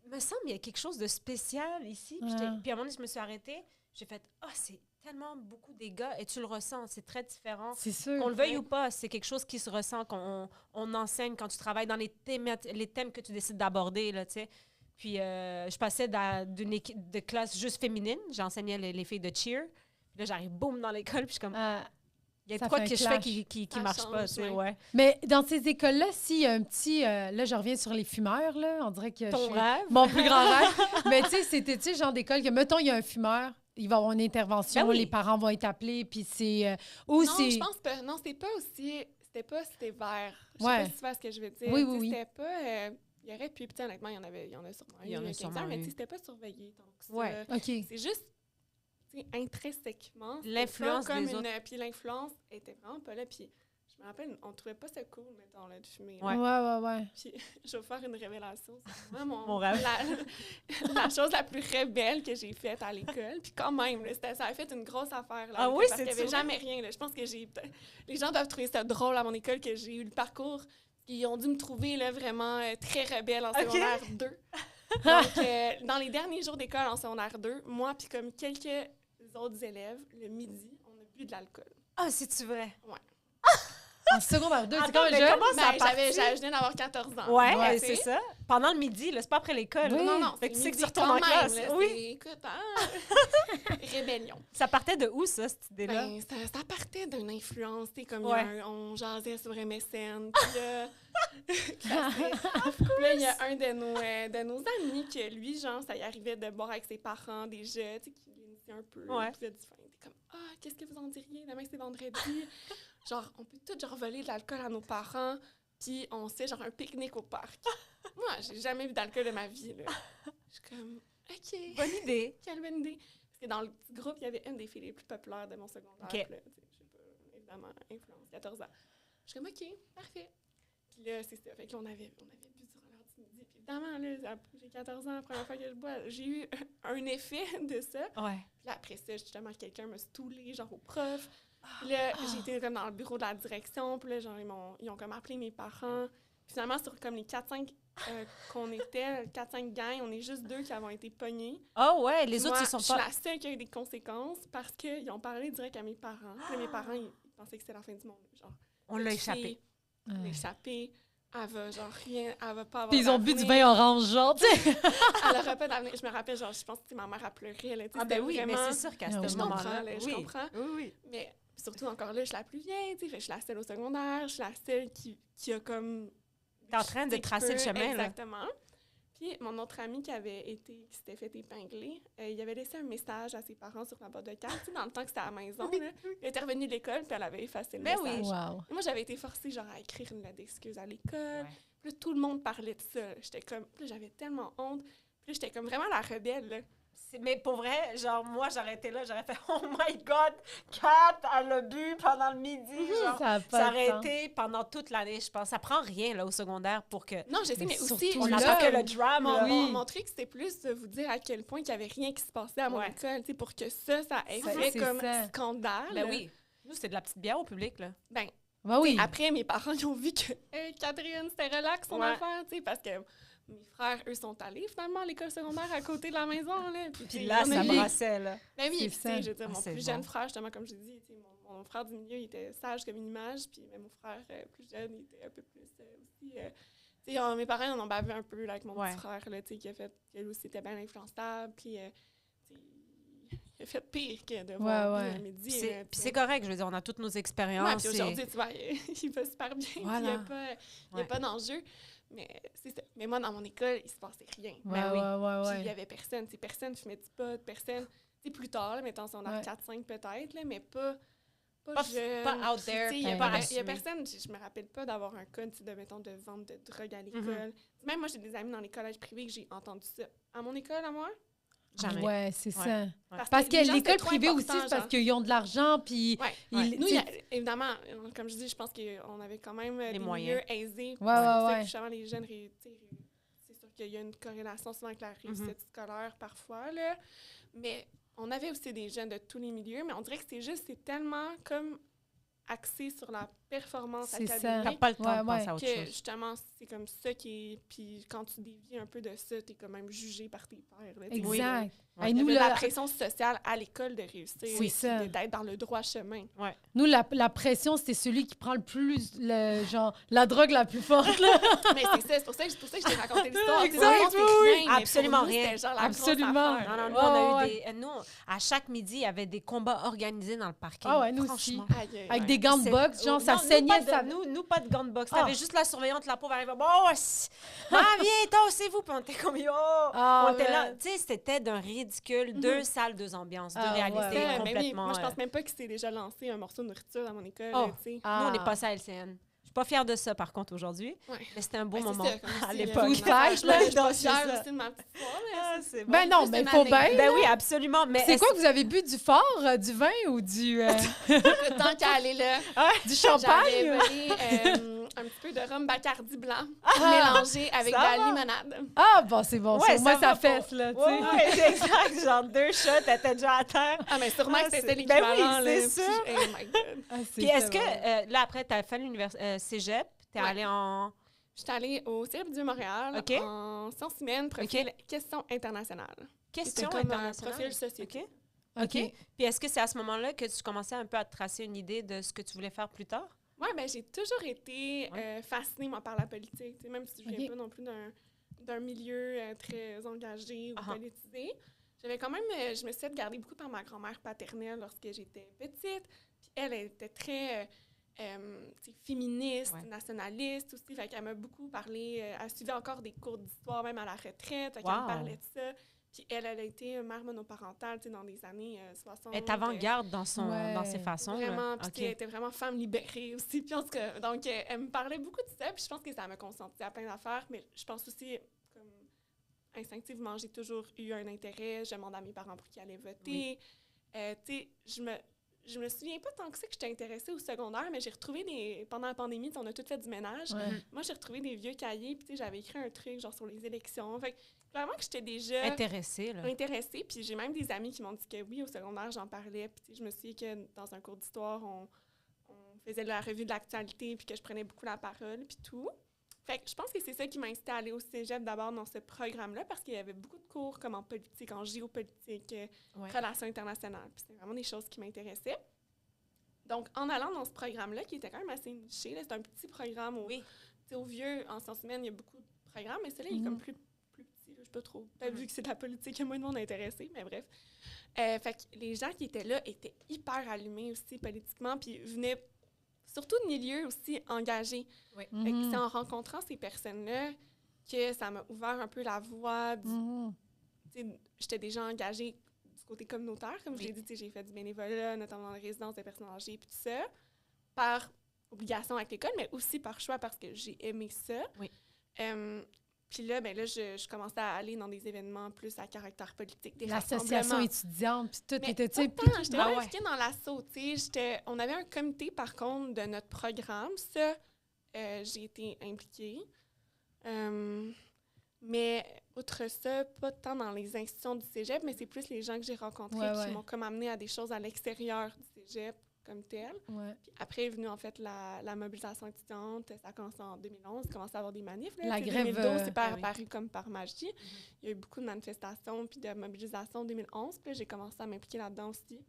il me semble qu'il y a quelque chose de spécial ici. Puis, Ouais. puis à un moment donné, je me suis arrêtée. J'ai fait, c'est tellement beaucoup des gars. Et tu le ressens, c'est très différent. C'est sûr. Qu'on le veuille Ouais. ou pas, c'est quelque chose qui se ressent, qu'on enseigne quand tu travailles dans les thèmes que tu décides d'aborder, là, tu sais. Puis je passais d'une équipe de classe juste féminine. J'enseignais les filles de cheer. Puis là, j'arrive, boum, dans l'école, puis je suis comme, il y a ça de quoi fait un que je fais clash. qui Ça marche pas, change, tu sais, ouais. ouais. Mais dans ces écoles-là, s'il y a un petit... là, je reviens sur les fumeurs, là. On dirait que Ton je suis- rêve? Mon plus grand rêve. Mais tu sais, c'était, tu sais, genre d'école que, mettons, il y a un fumeur, il va y avoir une intervention, Ben oui. les parents vont être appelés, puis c'est... ou Non, c'est... je pense pas. Non, c'était pas aussi... C'était pas sévère. Je sais Ouais. pas si tu vois ce que je veux dire. Oui, Tu sais, oui. C'était pas... il y aurait pu... Puis honnêtement, il y en a sûrement eu. Il y en a 15 sûrement ans, mais eu. tu sais, c'était pas surveillé tant que ça. Ouais. OK. C'est juste... tu sais, intrinsèquement. c'était L'influence pas comme des autres. Puis l'influence était vraiment pas là. Puis je me rappelle, on trouvait pas ça cool, mettons, là, de fumer. Ouais. Ouais. Puis je vais vous faire une révélation. C'est vraiment Mon rêve. la chose la plus rebelle que j'ai faite à l'école. Puis quand même, là, ça a fait une grosse affaire. Là, Ah à l'école, oui, parce qu'il n'y c'est-tu avait vrai? jamais rien. Là. Je pense que les gens doivent trouver ça drôle à mon école que j'ai eu le parcours. Ils ont dû me trouver là, vraiment très rebelle en Ok. secondaire 2. Donc, dans les derniers jours d'école en secondaire 2, moi puis comme quelques autres élèves, le midi, on a bu de l'alcool. Ah, c'est-tu vrai? En secondaire 2, c'est Attends, quand mais jeune. comment ça a Ben, parti? je venais d'avoir 14 ans. Ouais, Ouais. c'est ça. Pendant le midi, là, c'est pas après l'école. Oui. Non, non, Fait que tu sais que midi tu retournes quand en classe. même, là, Oui. c'est- Écoute, hein? Rébellion. Ça partait de où, ça, cette idée-là? Ben, ça partait d'une influence, tu sais, comme Ouais. on jasait sur MSN, puis là, puis là, il y a un de nos amis que lui, genre, ça y arrivait de boire avec ses parents déjà, tu sais, qui l'initiait un peu. Ouais. Puis là, t'es comme, qu'est-ce que vous en diriez? Demain, c'est vendredi. Genre, on peut tout, genre, voler de l'alcool à nos parents, puis on se fait, genre, un pique-nique au parc. Moi, j'ai jamais bu d'alcool de ma vie, là. Je suis comme, OK. Bonne idée. Quelle bonne idée. Parce que dans le petit groupe, il y avait une des filles les plus populaires de mon secondaire. OK. Puis là, tu sais, je sais pas, évidemment, influence, 14 ans. Je suis comme, OK, parfait. Puis là, c'est ça. Fait qu'on avait bu durant l'heure du midi. Puis évidemment, là, j'ai 14 ans, la première fois que je bois, j'ai eu un effet de ça. Ouais. Puis là, après ça, justement, quelqu'un m'a stoulé, genre au prof. Puis là, j'étais comme dans le bureau de la direction. Puis là, genre, ils ont comme appelé mes parents. Puis finalement, sur comme les 4-5 qu'on était, 4-5 gangs, on est juste 2 qui avons été pognés. Ah ouais, les Moi, autres, ils sont je suis pas... la seule qui a eu des conséquences parce qu'ils ont parlé direct à mes parents. Puis là, mes parents, ils pensaient que c'était la fin du monde. Genre, On l'a petite échappé. fille, Elle l'a échappé. Elle va, genre, rien. Elle va pas avoir. Puis ils ont bu du d'avenir. vin orange, genre, tu sais. Elle aura pas d'avenir. Je me rappelle, genre, je pense que ma mère a pleuré. Là, Ah ben oui, mais vraiment... c'est sûr qu'à Ah oui. ce Je comprends, moment-là... là, je oui. comprends. Oui, oui. Mais surtout, encore là, je suis la plus vieille, tu sais. Fait que je suis la seule au secondaire. Je suis la seule qui a comme. T'es en train de qui tracer le peut- chemin, là. Exactement. Puis mon autre ami qui s'était fait épingler, il avait laissé un message à ses parents sur la boîte de carte, tu sais, dans le temps que c'était à la maison. Là. Il était revenu de l'école, puis elle avait effacé le Ben message. oui. Wow. Et moi, j'avais été forcée genre, à écrire une lettre d'excuse à l'école. Ouais. Puis là, tout le monde parlait de ça. J'étais comme... Puis là, j'avais tellement honte. Puis là, j'étais comme vraiment la rebelle, là. Mais pour vrai, genre, moi, j'aurais été là, j'aurais fait « Oh my God! Kat, elle a bu pendant le midi! » Genre, Ça a pas ça de aurait sens. été pendant toute l'année, je pense. Ça prend rien, là, au secondaire pour que... Non, je sais, Mais mais aussi... surtout On là, n'entend que le drame, Mon, là. oui. mon truc, c'était plus de vous dire à quel point il n'y avait rien qui se passait à mon Ouais. école, tu sais, pour que ça ait Ça, fait c'est comme ça. scandale. Ben oui. Nous, c'est de la petite bière au public, là. Ben, Ben oui. après, mes parents, ils ont vu que Catherine, c'était relax son Ouais. affaire, tu sais, parce que mes frères, eux, sont allés finalement à l'école secondaire à côté de la maison, là. Puis tu sais, là, on a ça eu- brassait, là. Ben oui, C'est puis tu ça. sais, je veux dire, Ah, mon c'est plus bon. jeune frère, justement, comme je dis, tu sais, mon frère du milieu, il était sage comme une image, puis mon frère plus jeune, il était un peu plus aussi... tu sais, mes parents en ont bavé un peu là, avec mon Ouais. petit frère, là, tu sais, qui a fait... Qui, lui aussi, était bien influençable, puis... tu sais, il a fait pire que de voir Ouais, ouais. à midi. Puis c'est correct, je veux dire, on a toutes nos Ouais, expériences. puis aujourd'hui, tu vois, il va super bien. puis Voilà. Il n'y a pas, Ouais. pas d'enjeu. Mais c'est ça. Mais moi, dans mon école, il se passait rien. Ouais, Ben oui. ouais, Puis il y ouais. avait personne. Tu sais, personne fumait du pot, personne. Tu sais, plus tard, là, mettons, on a Ouais. 4-5 peut-être, là, mais pas Pas- jeune. pas out Puis, there, tu sais, Il n'y a, pas pas- il y a assumé. personne, je me rappelle pas d'avoir un cas, tu sais, de, mettons, de vente de drogue à l'école. Mhm. Même moi, j'ai des amis dans les collèges privés que j'ai entendu ça. À mon école, à moi. Jamais. Ouais, c'est Ouais. ça. Parce les que gens, c'était l'école trop privée aussi, important, c'est parce genre. qu'ils ont de l'argent, puis... Ouais. ils- Nous, tu sais, évidemment, comme je dis, je pense qu'on avait quand même des moyens. milieux aisés. Ouais, ouais, ouais. Justement, les jeunes, tu sais, c'est sûr qu'il y a une corrélation souvent avec la réussite scolaire parfois, là. Mais on avait aussi des jeunes de tous les milieux, mais on dirait que c'est tellement comme axé sur la performance C'est ça. académique. T'as pas le temps de Ouais, penser à autre Que chose. justement, c'est comme ça qui est. Puis quand tu dévies un peu de ça, t'es quand même jugé par tes pairs. Là, t'sais. Exact. Ouais. Hey, Il y nous, avait la, la pression sociale à l'école de réussir, C'est puis ça. d'être dans le droit chemin. nous, la pression, c'était celui qui prend le plus, genre, la drogue la plus forte, là. Mais c'est pour ça que je t'ai raconté l'histoire. Exact, Dans le fond, c'est oui. rien, mais Absolument pour nous, rien. c'était genre la grosse Absolument. affaire, Non, là. non, nous, Ouais, on a eu ouais. des... Nous, à chaque midi, il y avait des combats organisés dans le parking. Ah ouais, nous aussi. Franchement. Aïe, aïe, Avec aïe. des gants de C'est- boxe, genre, ça Non, saignait. Nous, pas de gants de boxe. Ah. T'avais juste la surveillante, la pauvre arrivait. Bon, viens, tassez-vous. Puis on était comme, yo! Ah, on était là. ouais. Tu sais, c'était d'un ridicule. Deux salles, deux ambiances, deux Ah, réalités ouais, Mais oui, complètement... moi, je pense même pas qu'il s'est déjà lancé un morceau de nourriture dans mon école. Oh. Tu sais. Ah. Nous, on est passé à LCN. Je suis pas fière de ça, par contre, aujourd'hui. Ouais. Mais c'était un beau Ben, c'est moment ça, comme à si, l'époque. Food je fight, là. suis pas Non, c'est fière ça. aussi de ma petite histoire, mais Ah, c'est bon. Ben non, Plus mais une il faut année. bien. Ben oui, absolument. Mais C'est est-ce quoi que vous avez bu? Du fort, du vin ou du tant qu'à aller là, du j'avais champagne? volé un petit peu de rhum Bacardi blanc Ah. mélangé avec de Ça la va. limonade. Ah, bon, c'est bon. Ouais, Au moins, ça ça va fesse, pour- là, tu Ouais, sais. ouais, c'est exact. Genre 2 shots, t'étais déjà à terre. Ah, mais sûrement Ah, que c'était c'est- l'équivalent. ben oui, là. c'est Puis, ça. oh my God. Ah, c'est Puis est-ce que, tellement- là, après, t'as fait cégep, t'es Ouais. allée en... J'étais allée au Cégep du Montréal OK. en sciences humaines, profil questions internationales. Question C'était comme un internationale. profil société. OK. OK. Puis est-ce que c'est à ce moment-là que tu commençais un peu à te tracer une idée de ce que tu voulais faire plus tard? Oui, ben j'ai toujours été fascinée, moi, par la politique. Tu sais, même si je ne viens OK. pas non plus d'un milieu très engagé ou Ah. politisé. J'avais quand même, je me suis fait garder beaucoup par ma grand-mère paternelle lorsque j'étais petite. Puis elle était très tu sais, féministe, Ouais. nationaliste aussi. Fait qu'elle m'a beaucoup parlé. Elle suivait encore des cours d'histoire, même à la retraite. Fait qu'elle Wow. me parlait de ça. Puis elle a été mère monoparentale, tu sais, dans les années 60. Elle est avant-garde dans, Ouais. dans ses façons. là. Vraiment, puis OK. tu sais, elle était vraiment femme libérée aussi. Puis en tout cas, donc, elle me parlait beaucoup de ça. Puis je pense que ça m'a conscientisée à plein d'affaires. Mais je pense aussi, comme instinctivement, j'ai toujours eu un intérêt. Je demandais à mes parents pour qu'ils allaient voter. Tu sais, je me souviens pas tant que ça que j'étais intéressée au secondaire, mais j'ai retrouvé pendant la pandémie, on a tout fait du ménage. Ouais. Moi, j'ai retrouvé des vieux cahiers. Puis tu sais, j'avais écrit un truc genre sur les élections. Fait que clairement que j'étais déjà Intéressée, là. intéressée. Puis j'ai même des amis qui m'ont dit que oui, au secondaire, j'en parlais. Puis tu sais, je me souviens que dans un cours d'histoire, on faisait la revue de l'actualité, puis que je prenais beaucoup la parole, puis tout. Fait que je pense que c'est ça qui m'a incité à aller au cégep d'abord dans ce programme-là, parce qu'il y avait beaucoup de cours comme en politique, en géopolitique, Ouais. relations internationales. Puis c'était vraiment des choses qui m'intéressaient. Donc, en allant dans ce programme-là, qui était quand même assez niché, là, c'est un petit programme Oui. tu sais, au vieux, en sciences humaines, il y a beaucoup de programmes, mais celui-là, il est comme plus petit. Là, je sais pas trop. Peut-être vu que c'est de la politique, il y a moins de monde intéressé, mais bref. Fait que les gens qui étaient là étaient hyper allumés aussi politiquement, puis venaient surtout de milieux aussi engagés. Fait que c'est en rencontrant ces personnes-là que ça m'a ouvert un peu la voie. Mhm. Tu sais, j'étais déjà engagée du côté communautaire, comme je l'ai dit, tu sais, j'ai fait du bénévolat, notamment dans les résidences des personnes âgées, puis tout ça, par obligation avec l'école, mais aussi par choix parce que j'ai aimé ça. Oui. Puis là, ben là, je commençais à aller dans des événements plus à caractère politique, des L'association rassemblements. étudiante, puis tout Mais était, tu sais, pas puis- tant, j'étais Ah pas ouais. impliquée dans l'assaut, tu sais. On avait un comité, par contre, de notre programme. Ça, j'ai été impliquée. Mais outre ça, pas tant dans les institutions du cégep, mais c'est plus les gens que j'ai rencontrés Ouais, qui ouais. m'ont comme amené à des choses à l'extérieur du cégep comme tel. Ouais. Puis après est venue en fait la mobilisation étudiante. Ça a commencé en 2011, il commençait à avoir des manifs. Là. La Tu sais, grève, 2012, c'est pas ah oui. apparu comme par magie. Il y a eu beaucoup de manifestations puis de mobilisation en 2011. Puis là, j'ai commencé à m'impliquer là-dedans aussi.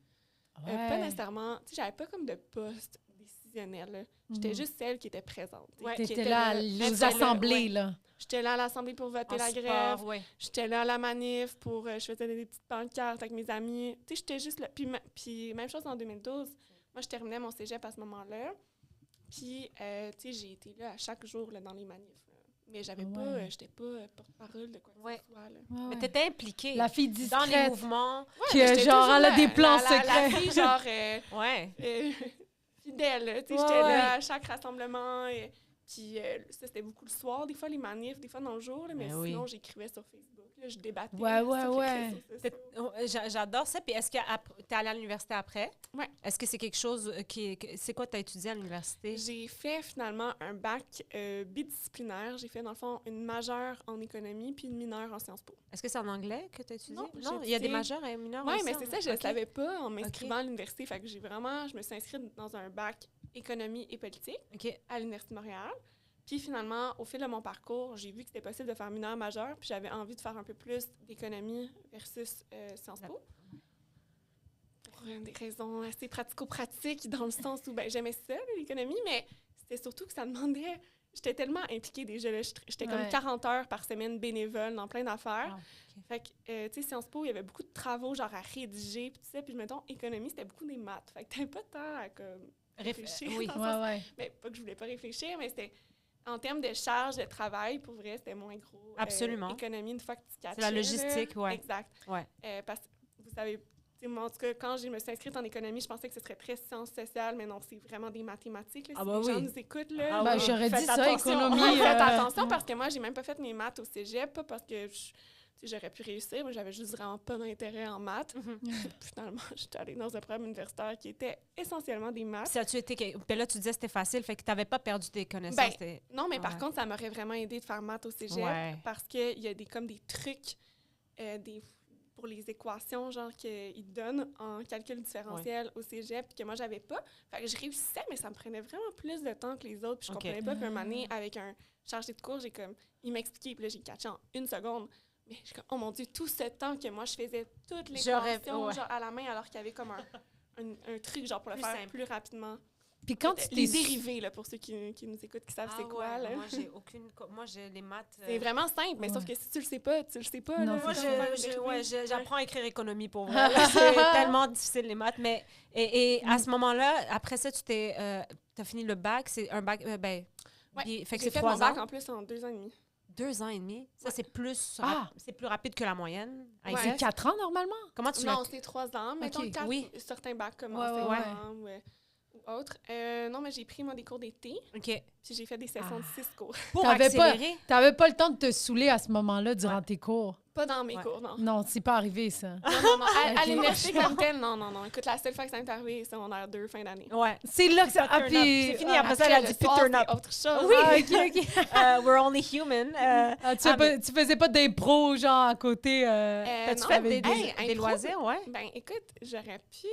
Pas Ouais. nécessairement, tu sais, j'avais pas comme de poste décisionnel. Là. J'étais Mhm. juste celle qui était présente. tu sais, Ouais. qui T'étais était là là. aux J'étais là, assemblées, ouais. là. J'étais là à l'Assemblée pour voter En la support, grève. ouais. J'étais là à la manif pour... je faisais des petites pancartes avec mes amis. Tu sais, j'étais juste là. Puis même chose en 2012. Moi, je terminais mon cégep à ce moment-là. Puis, tu sais, j'ai été là à chaque jour là, dans les manifs. Là. Mais j'avais Ouais. pas... j'étais pas porte-parole de quoi que Ouais. ce soit. Là. Ouais, Mais ouais. t'étais impliquée La fille dans les discrète. mouvements. Qui, mais j'étais genre, toujours elle a la- des plans la secrets. fille, genre... Ouais. fidèle. Là, tu sais, Ouais, j'étais ouais. là à chaque rassemblement. Puis ça, c'était beaucoup le soir, des fois, les manifs, des fois dans le jour. Là, mais Ben oui. sinon, j'écrivais sur Facebook. Là, je débattais. Ouais. sur les réseaux sociaux. J'adore ça. Puis est-ce que tu es allée à l'université après? Oui. Est-ce que c'est quelque chose c'est quoi tu as étudié à l'université? J'ai fait finalement un bac bidisciplinaire. J'ai fait, dans le fond, une majeure en économie puis une mineure en Sciences Po. Est-ce que c'est en anglais que tu as étudié? Non, Il y a des majeurs et mineurs Oui, aussi mais c'est ça, je ne OK. savais pas en m'inscrivant OK. à l'université. Fait que je me suis inscrite dans un bac économie et politique OK. à l'Université de Montréal. Puis finalement, au fil de mon parcours, j'ai vu que c'était possible de faire mineur majeur, puis j'avais envie de faire un peu plus d'économie versus Sciences Po. Pour des raisons assez pratico-pratiques, dans le sens où j'aimais ça, l'économie, mais c'était surtout que ça demandait... J'étais tellement impliquée déjà, là, j'étais comme 40 heures par semaine bénévole dans plein d'affaires. Wow, Fait que, tu sais, Sciences Po, il y avait beaucoup de travaux, genre à rédiger, puis tout ça. Puis, mettons, économie, c'était beaucoup des maths. Fait que t'avais pas de temps à, comme, réfléchir. Oui. dans le sens- Ouais. Mais pas que je voulais pas réfléchir, mais c'était... En termes de charge de travail, pour vrai, c'était moins gros. Absolument. Économie, une fois que tu catches. C'est la logistique, ouais. Exact. Ouais. Parce que, vous savez, tu sais, moi, en tout cas, quand je me suis inscrite en économie, je pensais que ce serait très sciences sociales, mais non, c'est vraiment des mathématiques. Là, Ah si bah les gens oui. nous écoutent, là. Ah ouais. J'aurais Faites dit ça, attention. économie. Ouais, faites attention parce que moi, j'ai même pas fait mes maths au cégep, pas parce que j'aurais pu réussir. Moi, j'avais juste vraiment pas d'intérêt en maths. Puis finalement, j'étais allée dans un programme universitaire qui était essentiellement des maths. Ça a-tu été puis là, tu disais que c'était facile, fait que tu n'avais pas perdu tes connaissances. Ben, c'était- Non, mais par Ouais. contre, ça m'aurait vraiment aidé de faire maths au cégep Ouais. parce qu'il y a comme des trucs pour les équations, genre, qu'ils donnent en calcul différentiel au cégep, puis que moi, j'avais pas. Fait que je réussissais, mais ça me prenait vraiment plus de temps que les autres. Puis je OK. comprenais pas qu'un moment donné, avec un chargé de cours, il m'expliquait, puis là, j'ai catché en 1 seconde. Mais je suis comme, oh mon Dieu, tout ce temps que moi, je faisais toutes les équations ouais. genre, à la main, alors qu'il y avait comme un truc, genre, pour le Plus faire simple. plus rapidement. Puis quand tu Les t'es... dérivés, là, pour ceux qui nous écoutent, qui savent c'est quoi, là. Moi, j'ai aucune... Moi, j'ai les maths... C'est vraiment simple, mais sauf que si tu le sais pas, tu le sais pas. Non, là, Moi, c'est comment faire les dérivés. j'apprends à écrire économie pour vrai. Là, c'est tellement difficile, les maths. Mais, et à ce moment-là, après ça, tu as fini le bac. C'est un bac... Ouais, fait que J'ai c'est fait 3 mon bac ans. en plus en 2 ans et demi. 2 ans et demi. Ça, Ouais. c'est plus, Ah! c'est plus rapide que la moyenne. I Ouais. guess. C'est 4 ans, normalement? Comment tu Non, c'est 3 ans. Mettons Ok, 4, oui. certains bacs comme Ouais, ouais, enseignant ou autre. Non, mais j'ai pris, moi, des cours d'été, OK. puis j'ai fait des sessions de 6 cours. Pour T'avais pas- accélérer... T'avais pas le temps de te saouler à ce moment-là durant tes cours? Pas dans mes Ouais. cours, non. Non, c'est pas arrivé, ça. Non, non, non. À Ok. l'université comme telle, non. Écoute, la seule fois que ça m'est arrivé, c'est secondaire 2, fin d'année. Ouais. C'est là que ça... Turn up. C'est fini, après ça, elle a le dit plus soir, turn c'est up. autre chose. Oui. Ah, OK. We're only human. Ah, tu faisais pas d'impro, genre, à côté... T'as-tu non, fait avec des impro, loisirs? Ouais. Ben, écoute, j'aurais pu...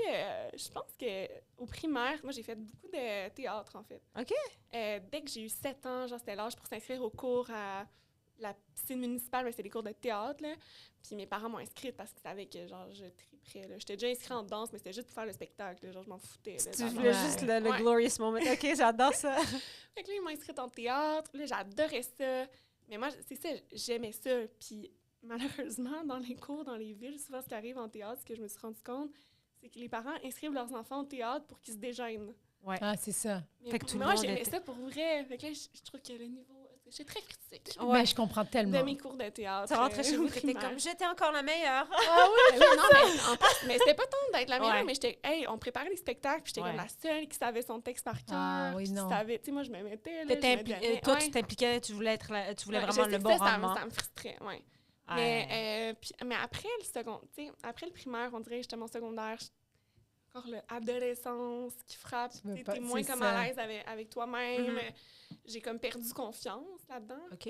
je pense que au primaire, moi, j'ai fait beaucoup de théâtre, en fait. OK. Dès que j'ai eu 7 ans, genre, c'était l'âge pour s'inscrire au cours à la piscine municipale, mais c'est des cours de théâtre, là. Puis mes parents m'ont inscrite parce qu'ils savaient que, genre, je triperais, là. J'étais déjà inscrite en danse, mais c'était juste pour faire le spectacle, là. Genre, je m'en foutais, là, Tu de la voulais danse. juste le Ouais. glorious moment. OK, j'adore ça. Fait que là, ils m'ont inscrite en théâtre. Là, j'adorais ça. Mais moi, c'est ça, j'aimais ça. Puis malheureusement, dans les cours, dans les villes, souvent, ce qui arrive en théâtre, ce que je me suis rendu compte, c'est que les parents inscrivent leurs enfants au théâtre pour qu'ils se déjeunent. Ouais. Ah, c'est ça. Mais Fait que tout le moi, monde j'aimais était- ça pour vrai. Fait que là, je trouve que le niveau... J'étais très critique Ouais. Ben, je comprends tellement. de mes cours de théâtre. Tu rentrais chez au vous, t'étais primaire. comme, j'étais encore la meilleure. Ah oui, non, mais en plus, mais c'était pas tant d'être la meilleure, Ouais. mais j'étais, on préparait les spectacles, puis j'étais Ouais. comme la seule qui savait son texte par cœur. Ah, oui, puis qui non. savait, tu sais, moi, je me mettais, là, T'étais je me donnais, toi, ouais. tu t'impliquais, tu voulais Ouais, vraiment je sais le que bon ça, rendement. ça me frustrait, ouais. Ouais. Mais après le second, tu sais, après le primaire, on dirait justement secondaire, encore l'adolescence qui frappe, Tu veux tu pas- es moins c'est comme ça. à l'aise avec toi-même. Mhm. J'ai comme perdu confiance là-dedans. OK.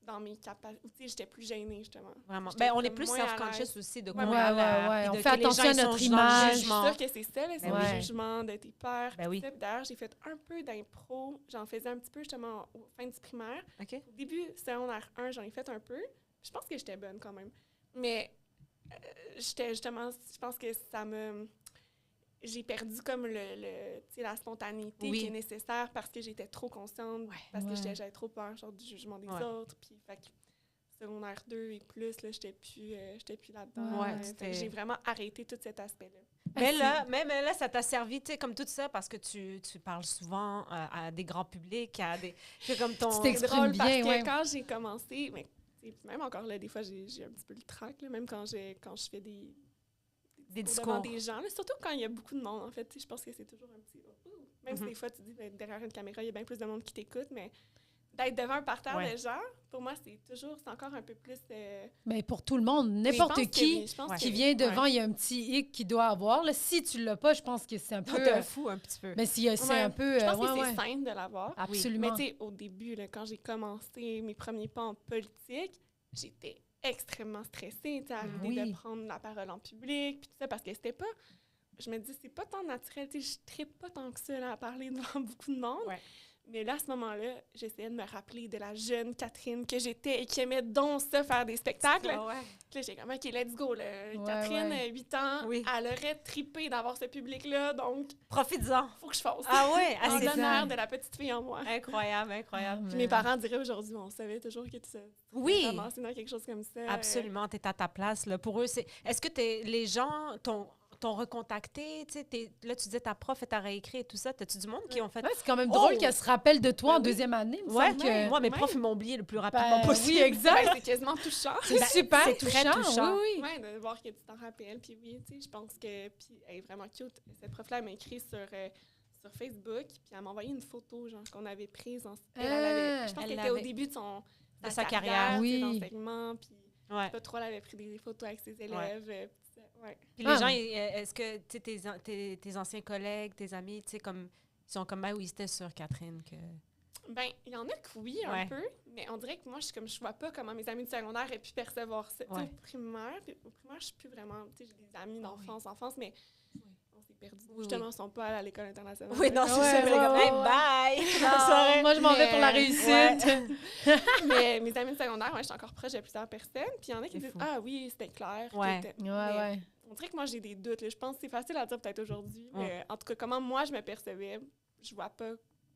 Dans mes capacités. Tu sais, j'étais plus gênée, justement. Vraiment. J'étais Ben, on est comme plus moins à self-conscious l'aise. aussi de Ouais, quoi on ouais, a ouais, l'air, ouais. puis On de fait que les gens, attention à ils sont notre dans le image. Je jugement. suis sûre que c'est ça, là, c'est Ouais. le jugement de tes peurs. Ben oui. tout ça. Puis d'ailleurs, j'ai fait un peu d'impro. J'en faisais un petit peu, justement, au fin du primaire. OK. Au début, secondaire 1, j'en ai fait un peu. Je pense que j'étais bonne quand même. Mais j'étais justement, je pense que ça me... J'ai perdu comme tu sais, la spontanéité Oui. qui est nécessaire parce que j'étais trop consciente, Ouais. parce que Ouais. j'avais trop peur genre, du jugement des Ouais. autres. Puis, fait que secondaire 2 et plus, là, j'étais plus là-dedans. Ouais, Fait c'était- que j'ai vraiment arrêté tout cet aspect-là. Mais là, ça t'a servi, tu sais, comme tout ça, parce que tu parles souvent à des grands publics, à des... C'est comme ton... Tu C'est t'exprimes drôle bien, parce que ouais. quand j'ai commencé, mais tu sais, même encore là, des fois, j'ai un petit peu le trac, là, même quand je fais des discours. devant des gens, là, surtout quand il y a beaucoup de monde, en fait. Tu sais, je pense que c'est toujours un petit... Même si Mhm. des fois, tu dis, ben, derrière une caméra, il y a bien plus de monde qui t'écoute, mais d'être devant un parterre Ouais. de gens, pour moi, c'est encore un peu plus... Mais pour tout le monde, oui, n'importe je pense que qui oui, je pense qui que vient oui. devant, Ouais. il y a un petit hic qu'il doit avoir. Là, si tu l'as pas, je pense que c'est un peu... T'es un fou un petit peu. mais c'est Ouais. un peu... Je pense ouais, que ouais. c'est simple de l'avoir. Mais Absolument. tu sais, au début, là, quand j'ai commencé mes premiers pas en politique, j'étais extrêmement stressée, tu sais, à l'idée Oui. de prendre la parole en public, puis tout ça, parce que c'était pas... Je me dis, c'est pas tant naturel, tu sais, je trippe pas tant que ça là, à parler devant beaucoup de monde. Ouais. Mais là, à ce moment-là, j'essayais de me rappeler de la jeune Catherine que j'étais et qui aimait donc ça, faire des spectacles. Ah ouais. Puis là, j'ai comme, OK, let's go. Là. Ouais, Catherine, ouais. 8 ans, Oui. elle aurait trippé d'avoir ce public-là, donc Profites-en. faut que je fasse. Ah ouais, En c'est ça. l'honneur de la petite fille en moi. incroyable, incroyable. Ah, Puis mes parents diraient aujourd'hui, on savait toujours que tu Oui, commencé dans quelque chose comme ça. absolument, tu es à ta place. Là. Pour eux, c'est. Est-ce que les gens t'ont recontacté? Là, tu disais ta prof, elle t'a réécrit et tout ça. T'as-tu du monde qui ont fait. Ouais, c'est quand même drôle Oh! qu'elle se rappelle de toi en Ben oui. deuxième année. Il me Ouais, semble que... moi, mes Ouais. profs, ils m'ont oublié le plus rapidement Ben, possible. oui, exact. Ben, c'est quasiment touchant. C'est Ben, super c'est très touchant. Oui, oui. Ouais, de voir que tu t'en rappelles. Puis oui, tu sais, je pense que. Puis elle est vraiment cute. Cette prof-là, elle m'a écrit sur Facebook. Puis elle m'a envoyé une photo, genre, qu'on avait prise. Je pense Elle qu'elle était au l'avait. début de sa carrière. tu sais, Oui. d'enseignement. Puis Ouais. pas trop, elle avait pris des photos avec ses élèves. Puis ça, ouais. Puis les Ah. gens, est-ce que tu sais, tes anciens collègues, tes amis, tu sais, comme. Ils sont comme, oui, c'était sûr, Catherine, que. Ben, il y en a que oui, Ouais. un peu. Mais on dirait que moi, je vois pas comment mes amis du secondaire aient pu percevoir ça. Tu sais, Ouais. au primaire, je suis plus vraiment. Tu sais, j'ai des amis d'enfance, mais on s'est perdus. Oui, Justement, oui. ils sont pas allés à l'école internationale. Oui, non, c'est Ouais, ça. mais ouais, comme, ouais, hey, ouais. bye! Non, moi, je m'en vais pour la Mais, réussite. Mais mes amis de secondaire, ouais, je suis encore proche de plusieurs personnes. Puis il y en a qui C'est disent fou. Ah oui, c'était clair. Ouais. que Ouais, mais ouais. On dirait que moi, j'ai des doutes. Là. Je pense que c'est facile à dire peut-être aujourd'hui. Ouais. Mais en tout cas, comment moi, je me percevais, je vois pas.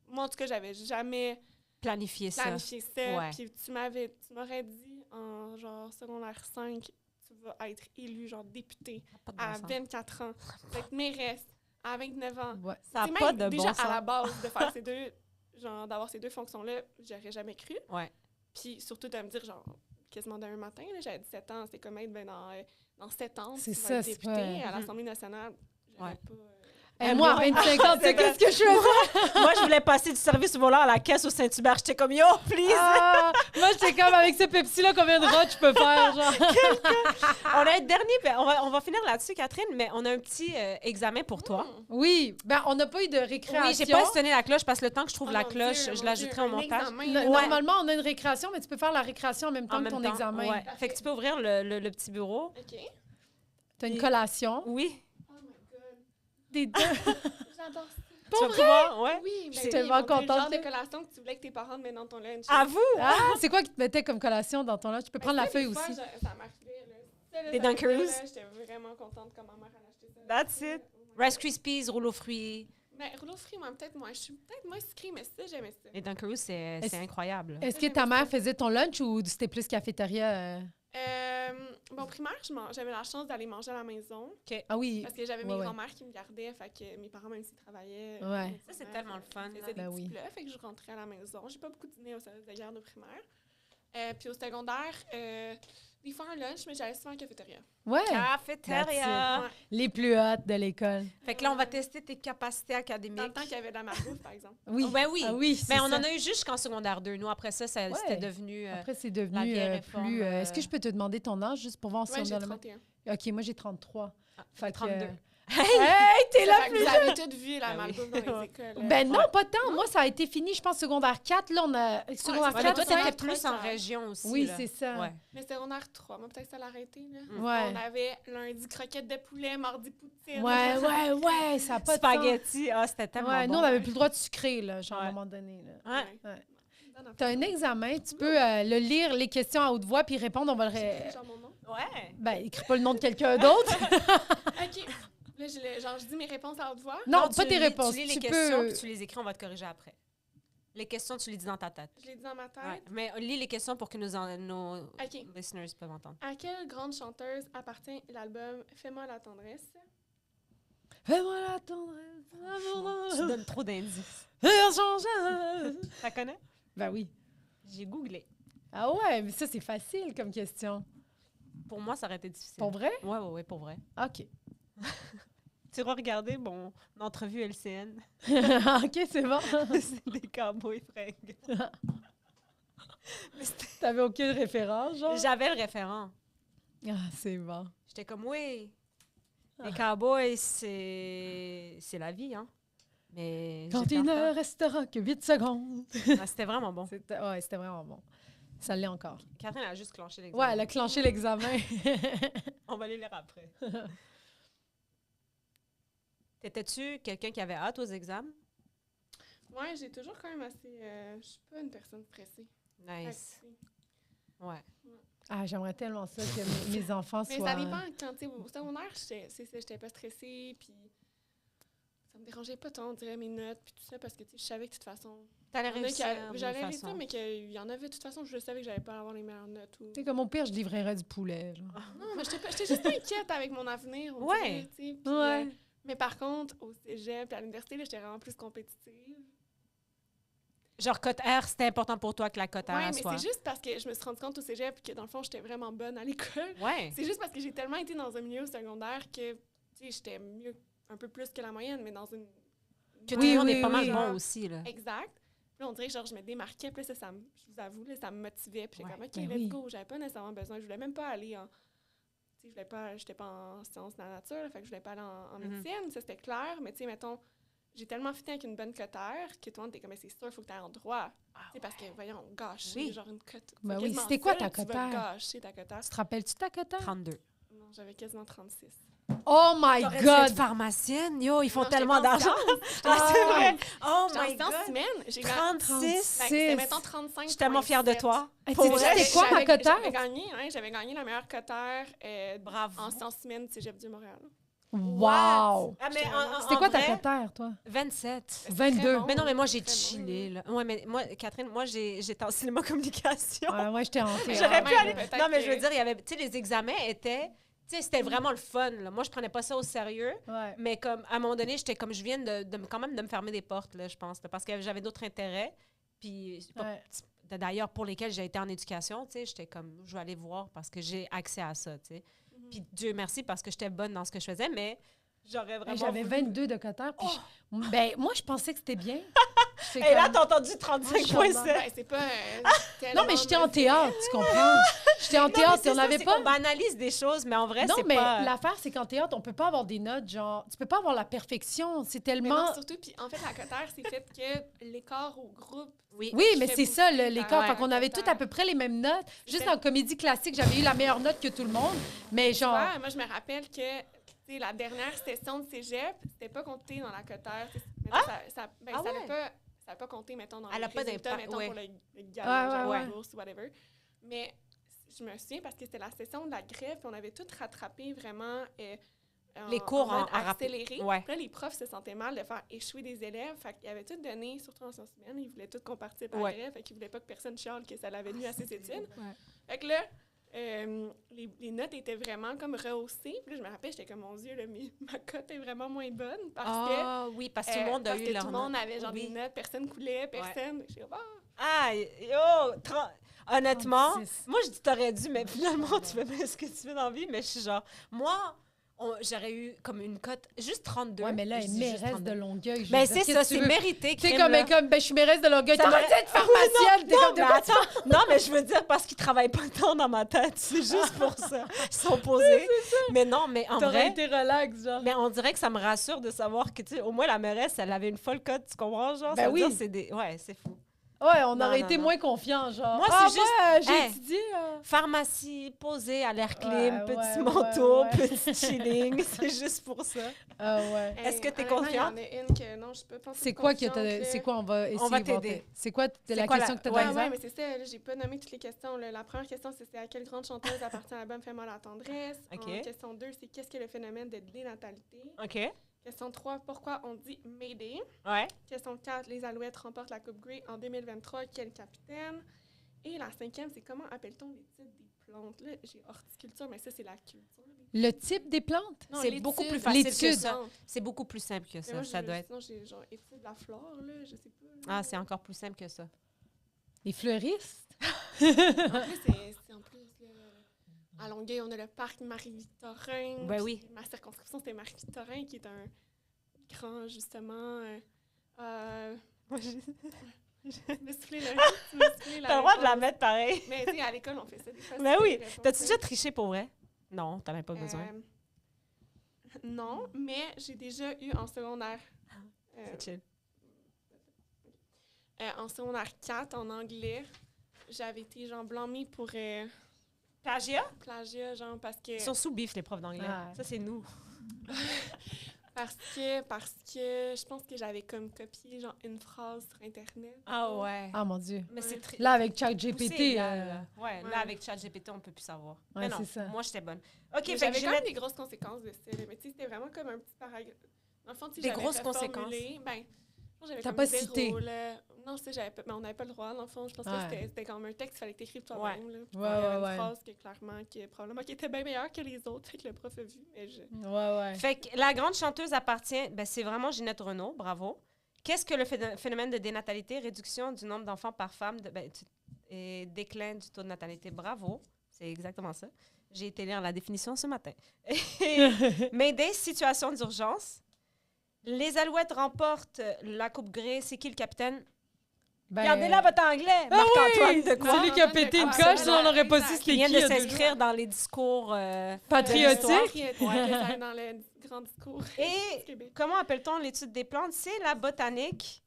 Moi, en tout cas, j'avais jamais Planifier ça. planifié ça. Ouais. Puis tu m'aurais dit en genre secondaire 5, tu vas être élu genre député Pas de bon à sens. 24 ans. Tu vas être mairesse à 29 ans. Ouais. Ça n'a C'est pas même de déjà bon sens. à la base de faire ces deux, genre d'avoir ces deux fonctions-là, j'aurais jamais cru. Ouais. Puis surtout de me dire genre quasiment d'un matin, là, j'avais 17 ans, c'est comme être dans 7 ans, C'est tu vas ça, être c'est député pas- à l'Assemblée nationale. J'aurais Ouais. pas. Et moi, à 25 ans, tu sais qu'est-ce que je faisais? Moi, je voulais passer du service au volant à la caisse au Saint-Hubert. J'étais comme, yo, please! Ah, moi, j'étais comme avec ce Pepsi-là, combien de rods je peux faire? Genre. On a un dernier, on va finir là-dessus, Catherine, mais on a un petit examen pour toi. Oui, ben on n'a pas eu de récréation. Oui, j'ai pas sonné la cloche parce que le temps que je trouve Oh la mon cloche, Dieu, je mon l'ajouterai au Dieu, un montage. examen, No- là. Normalement, on a une récréation, mais tu peux faire la récréation en même temps En que même ton temps, examen. ouais. Fait que tu peux ouvrir le petit bureau. OK. Tu as une collation. Oui. Oh my God. Des deux. J'adore ça. Tu vas pouvoir, ouais. Oui, Je ben suis oui, tellement mon Dieu, contente, Le genre là. de collation que tu voulais que tes parents te mettent dans ton lunch. À vous! Ah, c'est quoi qui te mettait comme collation dans ton lunch? Tu peux prendre la feuille aussi. Ça m'arrivait, là. Ça, là, Des ça m'arrivait, Dunkaroos? là, j'étais vraiment contente quand ma mère a acheté ça. That's it. Rice Krispies, rouleau fruits. Ben, rouleau fruits, moi, peut-être moins. Je suis peut-être moins sucrée, mais ça, j'aimais ça. Les Dunkaroos, c'est Est-ce- incroyable. Est-ce que ta mère faisait ton lunch ou c'était plus cafétéria? Bon, primaire, j'avais la chance d'aller manger à la maison Ah oui. parce que j'avais Ouais, mes ouais. grands-mères qui me gardaient. Fait que mes parents, même s'ils travaillaient, Ouais. Ça, c'est tellement le fun, Ils là. faisaient des Ben petits oui. plats, fait que je rentrais à la maison. J'ai pas beaucoup dîné au service de garde au primaire. Puis au secondaire, des fois un lunch, mais j'allais souvent en cafétéria. Ouais. Cafétéria. Ouais. Les plus hautes de l'école. Fait que là, on va tester tes capacités Dans académiques. le temps qu'il y avait de la malbouffe, par exemple. Oui. Ben oui. Ah oui, c'est Mais on ça. en a eu juste jusqu'en secondaire 2. Nous, après ça, Ouais. c'était devenu... Après, c'est la devenu vieille réforme, plus... Est-ce que je peux te demander ton âge juste pour voir si Ouais, on j'ai a le même? 31. OK, moi, j'ai 33. Fait que, 32. Hey, t'es là Ça fait que plus vous avez toutes vu la Ben oui. malbouffe dans les écoles. Ben non, Ouais. pas tant. Moi, ça a été fini, je pense, secondaire 4. Là, on a... Secondaire Ouais, mais 4, toi, 5. t'étais plus ça. en région aussi. Oui, là. c'est ça. Ouais. Mais secondaire 3, moi, peut-être que ça l'a arrêté. Là. Ouais. On avait lundi croquettes de poulet, mardi poutine. Ouais, ça n'a pas de sens. Spaghetti, c'était tellement Ouais, bon. nous, on n'avait plus le droit de sucrer, là, genre, à Ouais. un moment donné. Là. Ouais. Ouais. Non, Tu as un examen, tu peux le lire, les questions à haute voix, puis répondre. On va le... J'ai genre mon nom. Ouais. Ben, écris pas le nom de quelqu'un d'autre. OK. Là, je dis mes réponses à haute voix. Non, tu pas tes lis- réponses. Tu lis les Tu questions, peux... puis tu les écris, on va te corriger après. Les questions, tu les dis dans ta tête. Je l'ai dit dans ma tête. Ouais. Mais lis les questions pour que nos OK. listeners peuvent entendre. À quelle grande chanteuse appartient l'album Fais-moi la tendresse? Fais-moi la tendresse, l'amour dans Tu le- donnes trop d'indices. change. Ça connais? Ben oui. J'ai googlé. Ah ouais, mais ça, c'est facile comme question. Pour moi, ça aurait été difficile. Pour vrai? Ouais, pour vrai. OK. Tu vas regarder mon entrevue LCN. OK, c'est bon. C'est des cowboys fringues. T'avais aucune référence, genre? J'avais le référent. Ah, c'est bon. J'étais comme, oui, les cowboys, c'est la vie, hein. Mais Quand j'ai il peur. ne restera que 8 secondes. Ah, c'était vraiment bon. C'était vraiment bon. Ça l'est encore. Catherine a juste clenché l'examen. Ouais, elle a clenché l'examen. On va les lire après. T'étais-tu quelqu'un qui avait hâte aux examens? Ouais, j'ai toujours quand même assez... je suis pas une personne stressée. Nice. Ouais. Ah, j'aimerais tellement ça que mes enfants Mais soient... ça dépend. Quand, tu sais, au secondaire, j'étais pas stressée, puis ça me dérangeait pas tant, on dirait, mes notes, puis tout ça, parce que, tu sais, je savais que de toute façon... T'allais réussir de J'allais toute réussir, façon. mais qu'il y en avait, de toute façon, je savais que j'allais pas avoir les meilleures notes. Ou... Tu sais, comme au pire, je livrerais du poulet, genre. Non, mais j'étais juste inquiète avec mon avenir, on Ouais. dirait, tu sais. Puis, Ouais. mais par contre, au cégep puis à l'université, là, j'étais vraiment plus compétitive. Genre, cote R, c'était important pour toi que la cote R Ouais, mais soit. c'est juste parce que je me suis rendu compte au cégep que, dans le fond, j'étais vraiment bonne à l'école. Ouais. C'est juste parce que j'ai tellement été dans un milieu secondaire que, tu sais, j'étais mieux, un peu plus que la moyenne, mais dans une... Que tout Oui, le monde oui, est pas mal oui. bon aussi, là. Exact. Puis là, on dirait que genre, je me démarquais, puis là, je vous avoue, là, ça me motivait. Puis j'étais Ouais. comme, OK, Ben let's oui. go. J'avais pas nécessairement besoin. Je voulais même pas aller en... Tu sais, j'étais pas en sciences de la nature, là, fait que je voulais pas aller en médecine. Ça, c'était clair. Mais tu sais, mettons, j'ai tellement fité avec une bonne cotère que tout le monde était comme, mais c'est sûr, il faut que tu ailles en droit. Tu sais, parce que, voyons, gâcher, Oui. genre une cote. Ben c'est oui, quasiment c'était quoi ça, ta tu vas cotère? gâcher ta cotère. Tu te rappelles-tu ta cotère? 32. Non, j'avais quasiment 36. Oh my T'aurais dû God! être pharmacienne, yo, ils font Non, j'étais tellement pas en d'argent. sciences. Ah, c'est vrai. Oh J'étais en my sciences God. humaines. J'ai 36. C'était, mettons, 35. Je suis tellement fière de toi. Hey, Pour tu sais, vrai. c'était quoi ma cotère? J'avais gagné la meilleure cotère Bravo. en sciences humaines du Cégep du Montréal. Wow! Ah, mais C'était quoi ta vrai, cotère, toi? 27. 22. bon. Mais non, mais moi, j'ai Très bon, chillé, là. Ouais, mais moi, Catherine, moi, j'étais en cinéma communication. Ouais, moi, j'étais en J'aurais J'aurais pu Ouais, aller. peut-être Non, mais que- je veux dire, il y avait. Tu sais, les examens étaient. Tu sais, c'était vraiment le fun, là. Moi, je prenais pas ça au sérieux. Ouais. Mais comme, à un moment donné, j'étais comme, je viens quand même de me fermer des portes, là, je pense, là, parce que j'avais d'autres intérêts. Puis, Ouais. d'ailleurs, pour lesquels j'ai été en éducation, tu sais, j'étais comme, je vais aller voir parce que j'ai accès à ça, tu sais. Puis, Dieu merci parce que j'étais bonne dans ce que je faisais, mais j'aurais vraiment. J'avais voulu- 22 de cotère. Puis ben, moi, je pensais que c'était bien. J'étais Et là, comme- t'as entendu Moi, 35,7. Ben, c'est pas. Non, mais j'étais en théâtre, tu comprends? J'étais en Non, mais théâtre, c'est et on ça, n'avait c'est pas... qu'on banalise des choses, mais en vrai, Non, c'est mais pas... l'affaire, c'est qu'en théâtre, on peut pas avoir des notes, genre... Tu peux pas avoir la perfection. C'est Mais tellement... non, surtout, puis en fait, la cotère, c'est fait que l'écart au groupe. Oui. Oui, mais fait c'est ça, beaucoup l'écart. ta Fait qu'on avait cotère. tous à peu près les mêmes notes. Juste C'était- en comédie classique, j'avais eu la meilleure note que tout le monde. Mais genre... Ouais, moi, je me rappelle que tu sais, la dernière session de cégep, c'était pas compté dans la cotère. Mettons, Ah ça ouais? n'a pas compté, mettons, dans Elle les a pas résultats, d'impact, mettons, ouais. pour le gala, Ouais, genre, ouais, la ouais. bourse ou whatever. Mais je me souviens parce que c'était la session de la grève, puis on avait tout rattrapé vraiment Les cours en mode en rapide. accéléré. Ouais. Puis là, les profs se sentaient mal de faire échouer des élèves. Fait qu'ils avaient tout donné, surtout en sciences humaines, ils voulaient tout qu'on participe à la Ouais. grève. Fait qu'ils voulaient pas que personne chiale que ça l'avait nuit à ses études. Ouais. Fait que là, les notes étaient vraiment comme rehaussées. Puis là, je me rappelle, j'étais comme, mon Dieu, là, ma cote est vraiment moins bonne parce Ah oui, parce que tout le monde a parce eu que leur tout le monde note. avait genre Oui. des notes, personne coulait, personne. J'étais comme, Ah, yo, honnêtement, 36. moi, je dis t'aurais dû, mais finalement, tu fais bien ce que tu veux dans la vie, mais je suis genre, moi, j'aurais eu comme une cote, juste 32. Ouais, mais là, Je elle dis est juste mairesse 32. de Longueuil. je Mais veux c'est dire, ça, qu'est-ce que c'est tu veux? mérité, Tu sais, crime, là. comme, ben, je suis mairesse de Longueuil. Ça T'aurais dû m'aurait- être pharmacienne. T'es Non, comme, mais attends, non, mais je veux dire parce qu'ils travaillent pas tant dans ma tête, c'est juste pour ça. Ils sont posés. Mais non, mais en T'aurais vrai, été relax, genre. mais on dirait que ça me rassure de savoir que, tu sais, au moins la mairesse, elle avait une folle cote, tu comprends, genre? Ben Ça veut oui. dire, c'est des... Ouais, c'est fou. Ouais, on Non, aurait non, été non. moins confiants, genre. Moi, ah, c'est juste- moi, j'ai Hey. étudié. Pharmacie, posée à l'air clim, Ouais, petit ouais, manteau, ouais, ouais. petit chilling, c'est juste pour ça. Ah ouais. Est-ce que t'es honnêtement, confiante? Il y en a une que non, je peux pas. C'est quoi que t'as... C'est quoi, on va essayer va de voir t'aider. C'est quoi C'est la quoi question la- que t'as ouais, dans Ouais, les mais c'est ça, là, j'ai pas nommé toutes les questions. Là. La première question, c'est à quelle grande chanteuse appartient l'album Fais-moi la tendresse. OK. Question 2, c'est qu'est-ce que le phénomène de dénatalité. OK. Question 3, pourquoi on dit Mayday. Ouais. Question 4, les Alouettes remportent la Coupe Grey en 2023. Quel capitaine? Et la 5e, c'est comment appelle-t-on les types des plantes? Là, j'ai horticulture, mais ça, c'est la culture. Le type des plantes? Non, C'est l'étude. beaucoup plus facile que L'étude. ça. C'est beaucoup plus simple que Mais ça. moi, Ça doit être... Sinon, j'ai genre étude de la flore, là, je sais pas. là. Ah, c'est encore plus simple que ça. Les fleuristes? En plus, c'est en plus, là, à Longueuil, on a le parc Marie-Victorin. Ben puis oui. Ma circonscription, c'était Marie-Victorin, qui est un grand, justement... Tu me soufflais le riz, tu me soufflais la T'as le droit de la réponse. mettre pareil. Mais tu sais, à l'école, on fait ça des fois. Mais c'est oui. des réponses. T'as-tu déjà triché pour vrai? Non, t'en as pas besoin. Non, mais j'ai déjà eu en secondaire. C'est chill. En secondaire 4, en anglais, j'avais été genre blâmée pour Plagiat? plagiat, genre parce que Ils sont sous bif, les profs d'anglais. Ouais. Ça, c'est nous. parce que je pense que j'avais comme copié genre une phrase sur internet. Ah ouais. Ah, mon Dieu. Mais c'est très... Là, avec poussé, ChatGPT, là. Ouais, Ouais. là, avec ChatGPT, on peut plus savoir. Ouais, Mais non, c'est ça. moi, j'étais bonne. OK, Mais fait que j'avais quand même Ginette... des grosses conséquences de ça. Là. Mais tu sais, c'était vraiment comme un petit paragraphe. Dans le fond, tu sais, Des j'avais grosses reformulé, conséquences? Ben, moi, j'avais T'as comme pas zéro, cité. là. Non, c'est j'avais pas, mais on n'avait pas le droit. Dans le fond, je pense Ouais. que c'était comme un texte, il fallait que tu écrives toi-même. Là. Puis Ouais, il y avait ouais, une ouais. phrase que clairement, probablement qui était bien meilleure que les autres, fait que le prof a vu. Mais Ouais, ouais. Fait que la grande chanteuse appartient... Ben, c'est vraiment Ginette Renault, bravo. Qu'est-ce que le phénomène de dénatalité, réduction du nombre d'enfants par femme et déclin du taux de natalité? Bravo, c'est exactement ça. J'ai été lire la définition ce matin. Mayday, situation d'urgence. Les Alouettes remportent la Coupe Grey. C'est qui le capitaine? Ben, Regardez-là votre anglais, Ah Marc-Antoine oui! de quoi? C'est lui qui a pété une coche, sinon on n'aurait pas su Qui c'était vient qui. de il y a deux s'inscrire dans les discours Patriotique. que ça aille dans le grand discours du Et Québec. comment appelle-t-on l'étude des plantes? C'est la botanique.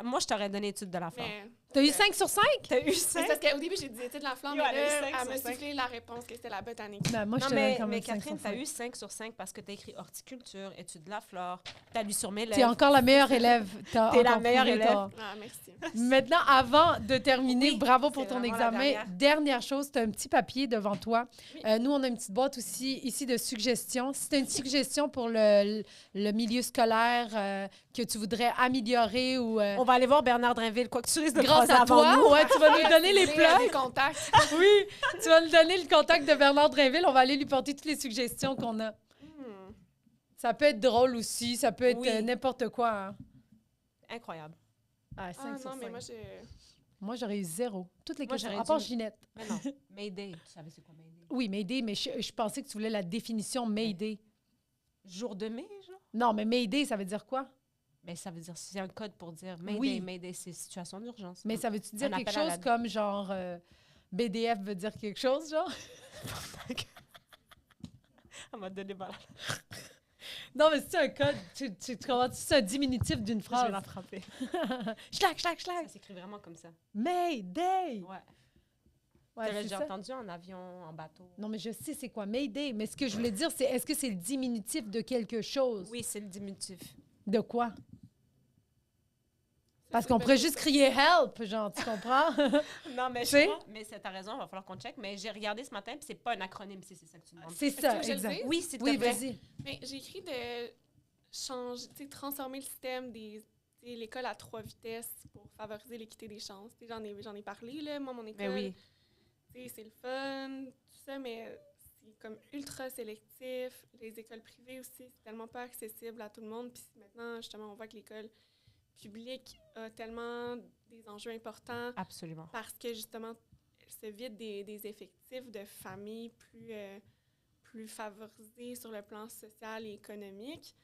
Moi, je t'aurais donné étude de la flore. Mais T'as eu 5 sur 5? T'as eu c'est 5? parce qu'au début, j'ai dit études de la flamme, Yo, mais elle a eu là, cinq elle sur m'a cinq. soufflé la réponse que c'était la botanique. Ben, moi, je Non, te donne mais, quand même 5 Catherine, sur t'as 5. eu 5 sur 5 parce que t'as écrit horticulture, étude de la flore. T'as lu sur mes lèvres. T'es encore la meilleure élève. T'es la encore meilleure prouvé élève. tard. Ah, merci. Maintenant, avant de terminer, Oui, bravo pour c'est ton vraiment la examen. Dernière chose, tu as un petit papier devant toi. Oui. Nous, on a une petite boîte aussi ici de suggestions. Si tu as une suggestion pour le milieu scolaire que tu voudrais améliorer ou On va aller voir Bernard Drinville, quoi que tu risques de grâce croiser à avant toi, nous. ouais, tu vas nous donner les Les plugs. contacts. Oui, tu vas nous donner le contact de Bernard Drinville. On va aller lui porter toutes les suggestions qu'on a. Ça peut être drôle aussi, ça peut être Oui. n'importe quoi. Hein. Incroyable. Ah, 5 Ah sur non, mais 5. moi, J'aurais eu 0. Toutes les Moi, questions, j'aurais à part dû- Ginette. Mais non. Mayday. Tu savais c'est quoi Mayday? Oui, Mayday, mais je pensais que tu voulais la définition Mayday. Jour de mai, genre? Non, mais Mayday, ça veut dire quoi? Mais ça veut dire, c'est un code pour dire Mayday. Oui. Mayday, c'est situation d'urgence. Mais ça veut-tu dire Un quelque appel à chose la- comme genre BDF veut dire quelque chose, genre? Elle m'a donné mal. Non, mais c'est un code. Tu comprends? C'est un diminutif d'une Je vais phrase. la frapper. Schlack, schlack, Ça schlack. s'écrit vraiment comme ça. Mayday! Ouais. Ouais, Tu l'as c'est déjà ça. entendu en avion, en bateau? Non, mais je sais c'est quoi Mayday. Mais ce que je voulais dire, c'est est-ce que c'est le diminutif de quelque chose? Oui, c'est le diminutif. De quoi? Parce c'est qu'on une pourrait bonne juste crier help, genre, tu comprends? Non, mais Tu sais? t'as raison, il va falloir qu'on check. Mais j'ai regardé ce matin, puis c'est pas un acronyme, c'est ça que tu demandes. C'est Est-ce ça, que je le exact. dise? Oui, s'il te Oui, plaît. vas-y. Mais j'ai écrit de changer, tu sais, transformer le système des tu sais, l'école à 3 vitesses pour favoriser l'équité des chances. Tu sais, j'en ai parlé, là. Moi, mon école, Mais oui. tu sais, c'est le fun, tout ça, mais c'est comme ultra sélectif. Les écoles privées aussi, c'est tellement pas accessible à tout le monde. Puis maintenant, justement, on voit que l'école publique a tellement des enjeux importants Absolument. parce que, justement, elle se vide des effectifs de familles plus favorisées sur le plan social et économique.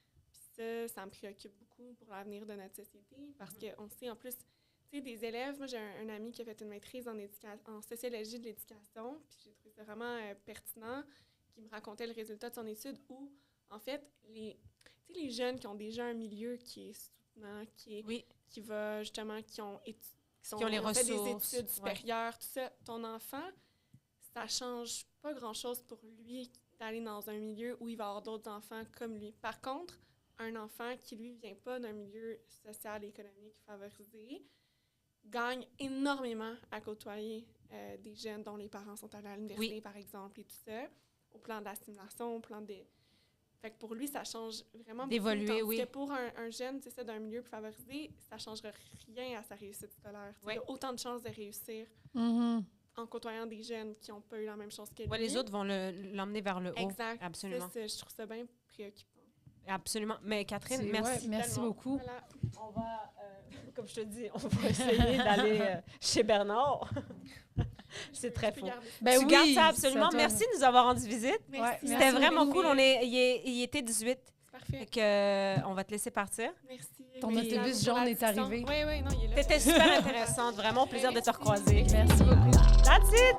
Puis ça me préoccupe beaucoup pour l'avenir de notre société parce qu'on sait, en plus, tu sais, des élèves, moi, j'ai un ami qui a fait une maîtrise en sociologie de l'éducation, puis j'ai trouvé ça vraiment pertinent, qui me racontait le résultat de son étude où, en fait, tu sais, les jeunes qui ont déjà un milieu qui est soutenant, Oui. qui va, justement, qui ont les ressources, fait des études ouais. supérieures, tout ça, ton enfant, ça change pas grand-chose pour lui d'aller dans un milieu où il va avoir d'autres enfants comme lui. Par contre, un enfant qui, lui, vient pas d'un milieu social et économique favorisé gagne énormément à côtoyer des jeunes dont les parents sont allés à l'université, Oui. par exemple, et tout ça, au plan d'assimilation, au plan des... Fait que pour lui, ça change vraiment D'évoluer, beaucoup. Tandis oui. que pour un jeune, c'est ça, d'un milieu plus favorisé, ça ne changera rien à sa réussite scolaire. Oui. Il a autant de chances de réussir Mhm. en côtoyant des jeunes qui n'ont pas eu la même chance que lui. Ouais, les autres vont l'emmener vers le haut. Exact. Absolument. Je trouve ça bien préoccupant. Absolument. Mais Catherine, C'est- merci. ouais, merci tellement. beaucoup. Voilà. On va, comme je te dis, on va essayer d'aller chez Bernard. C'est très Je peux faux. garder ça. Ben Tu oui, gardes ça c'est absolument. à toi. Merci de nous avoir rendu visite. Merci. C'était Merci vraiment beaucoup. cool. Il était 18. C'est parfait. Fait que, on va te laisser partir. Merci. Ton Oui, autobus pour la jaune est distance. arrivé. Oui, oui, non, il est là. T'étais super intéressante. Vraiment, plaisir de te recroiser. Merci beaucoup. That's it!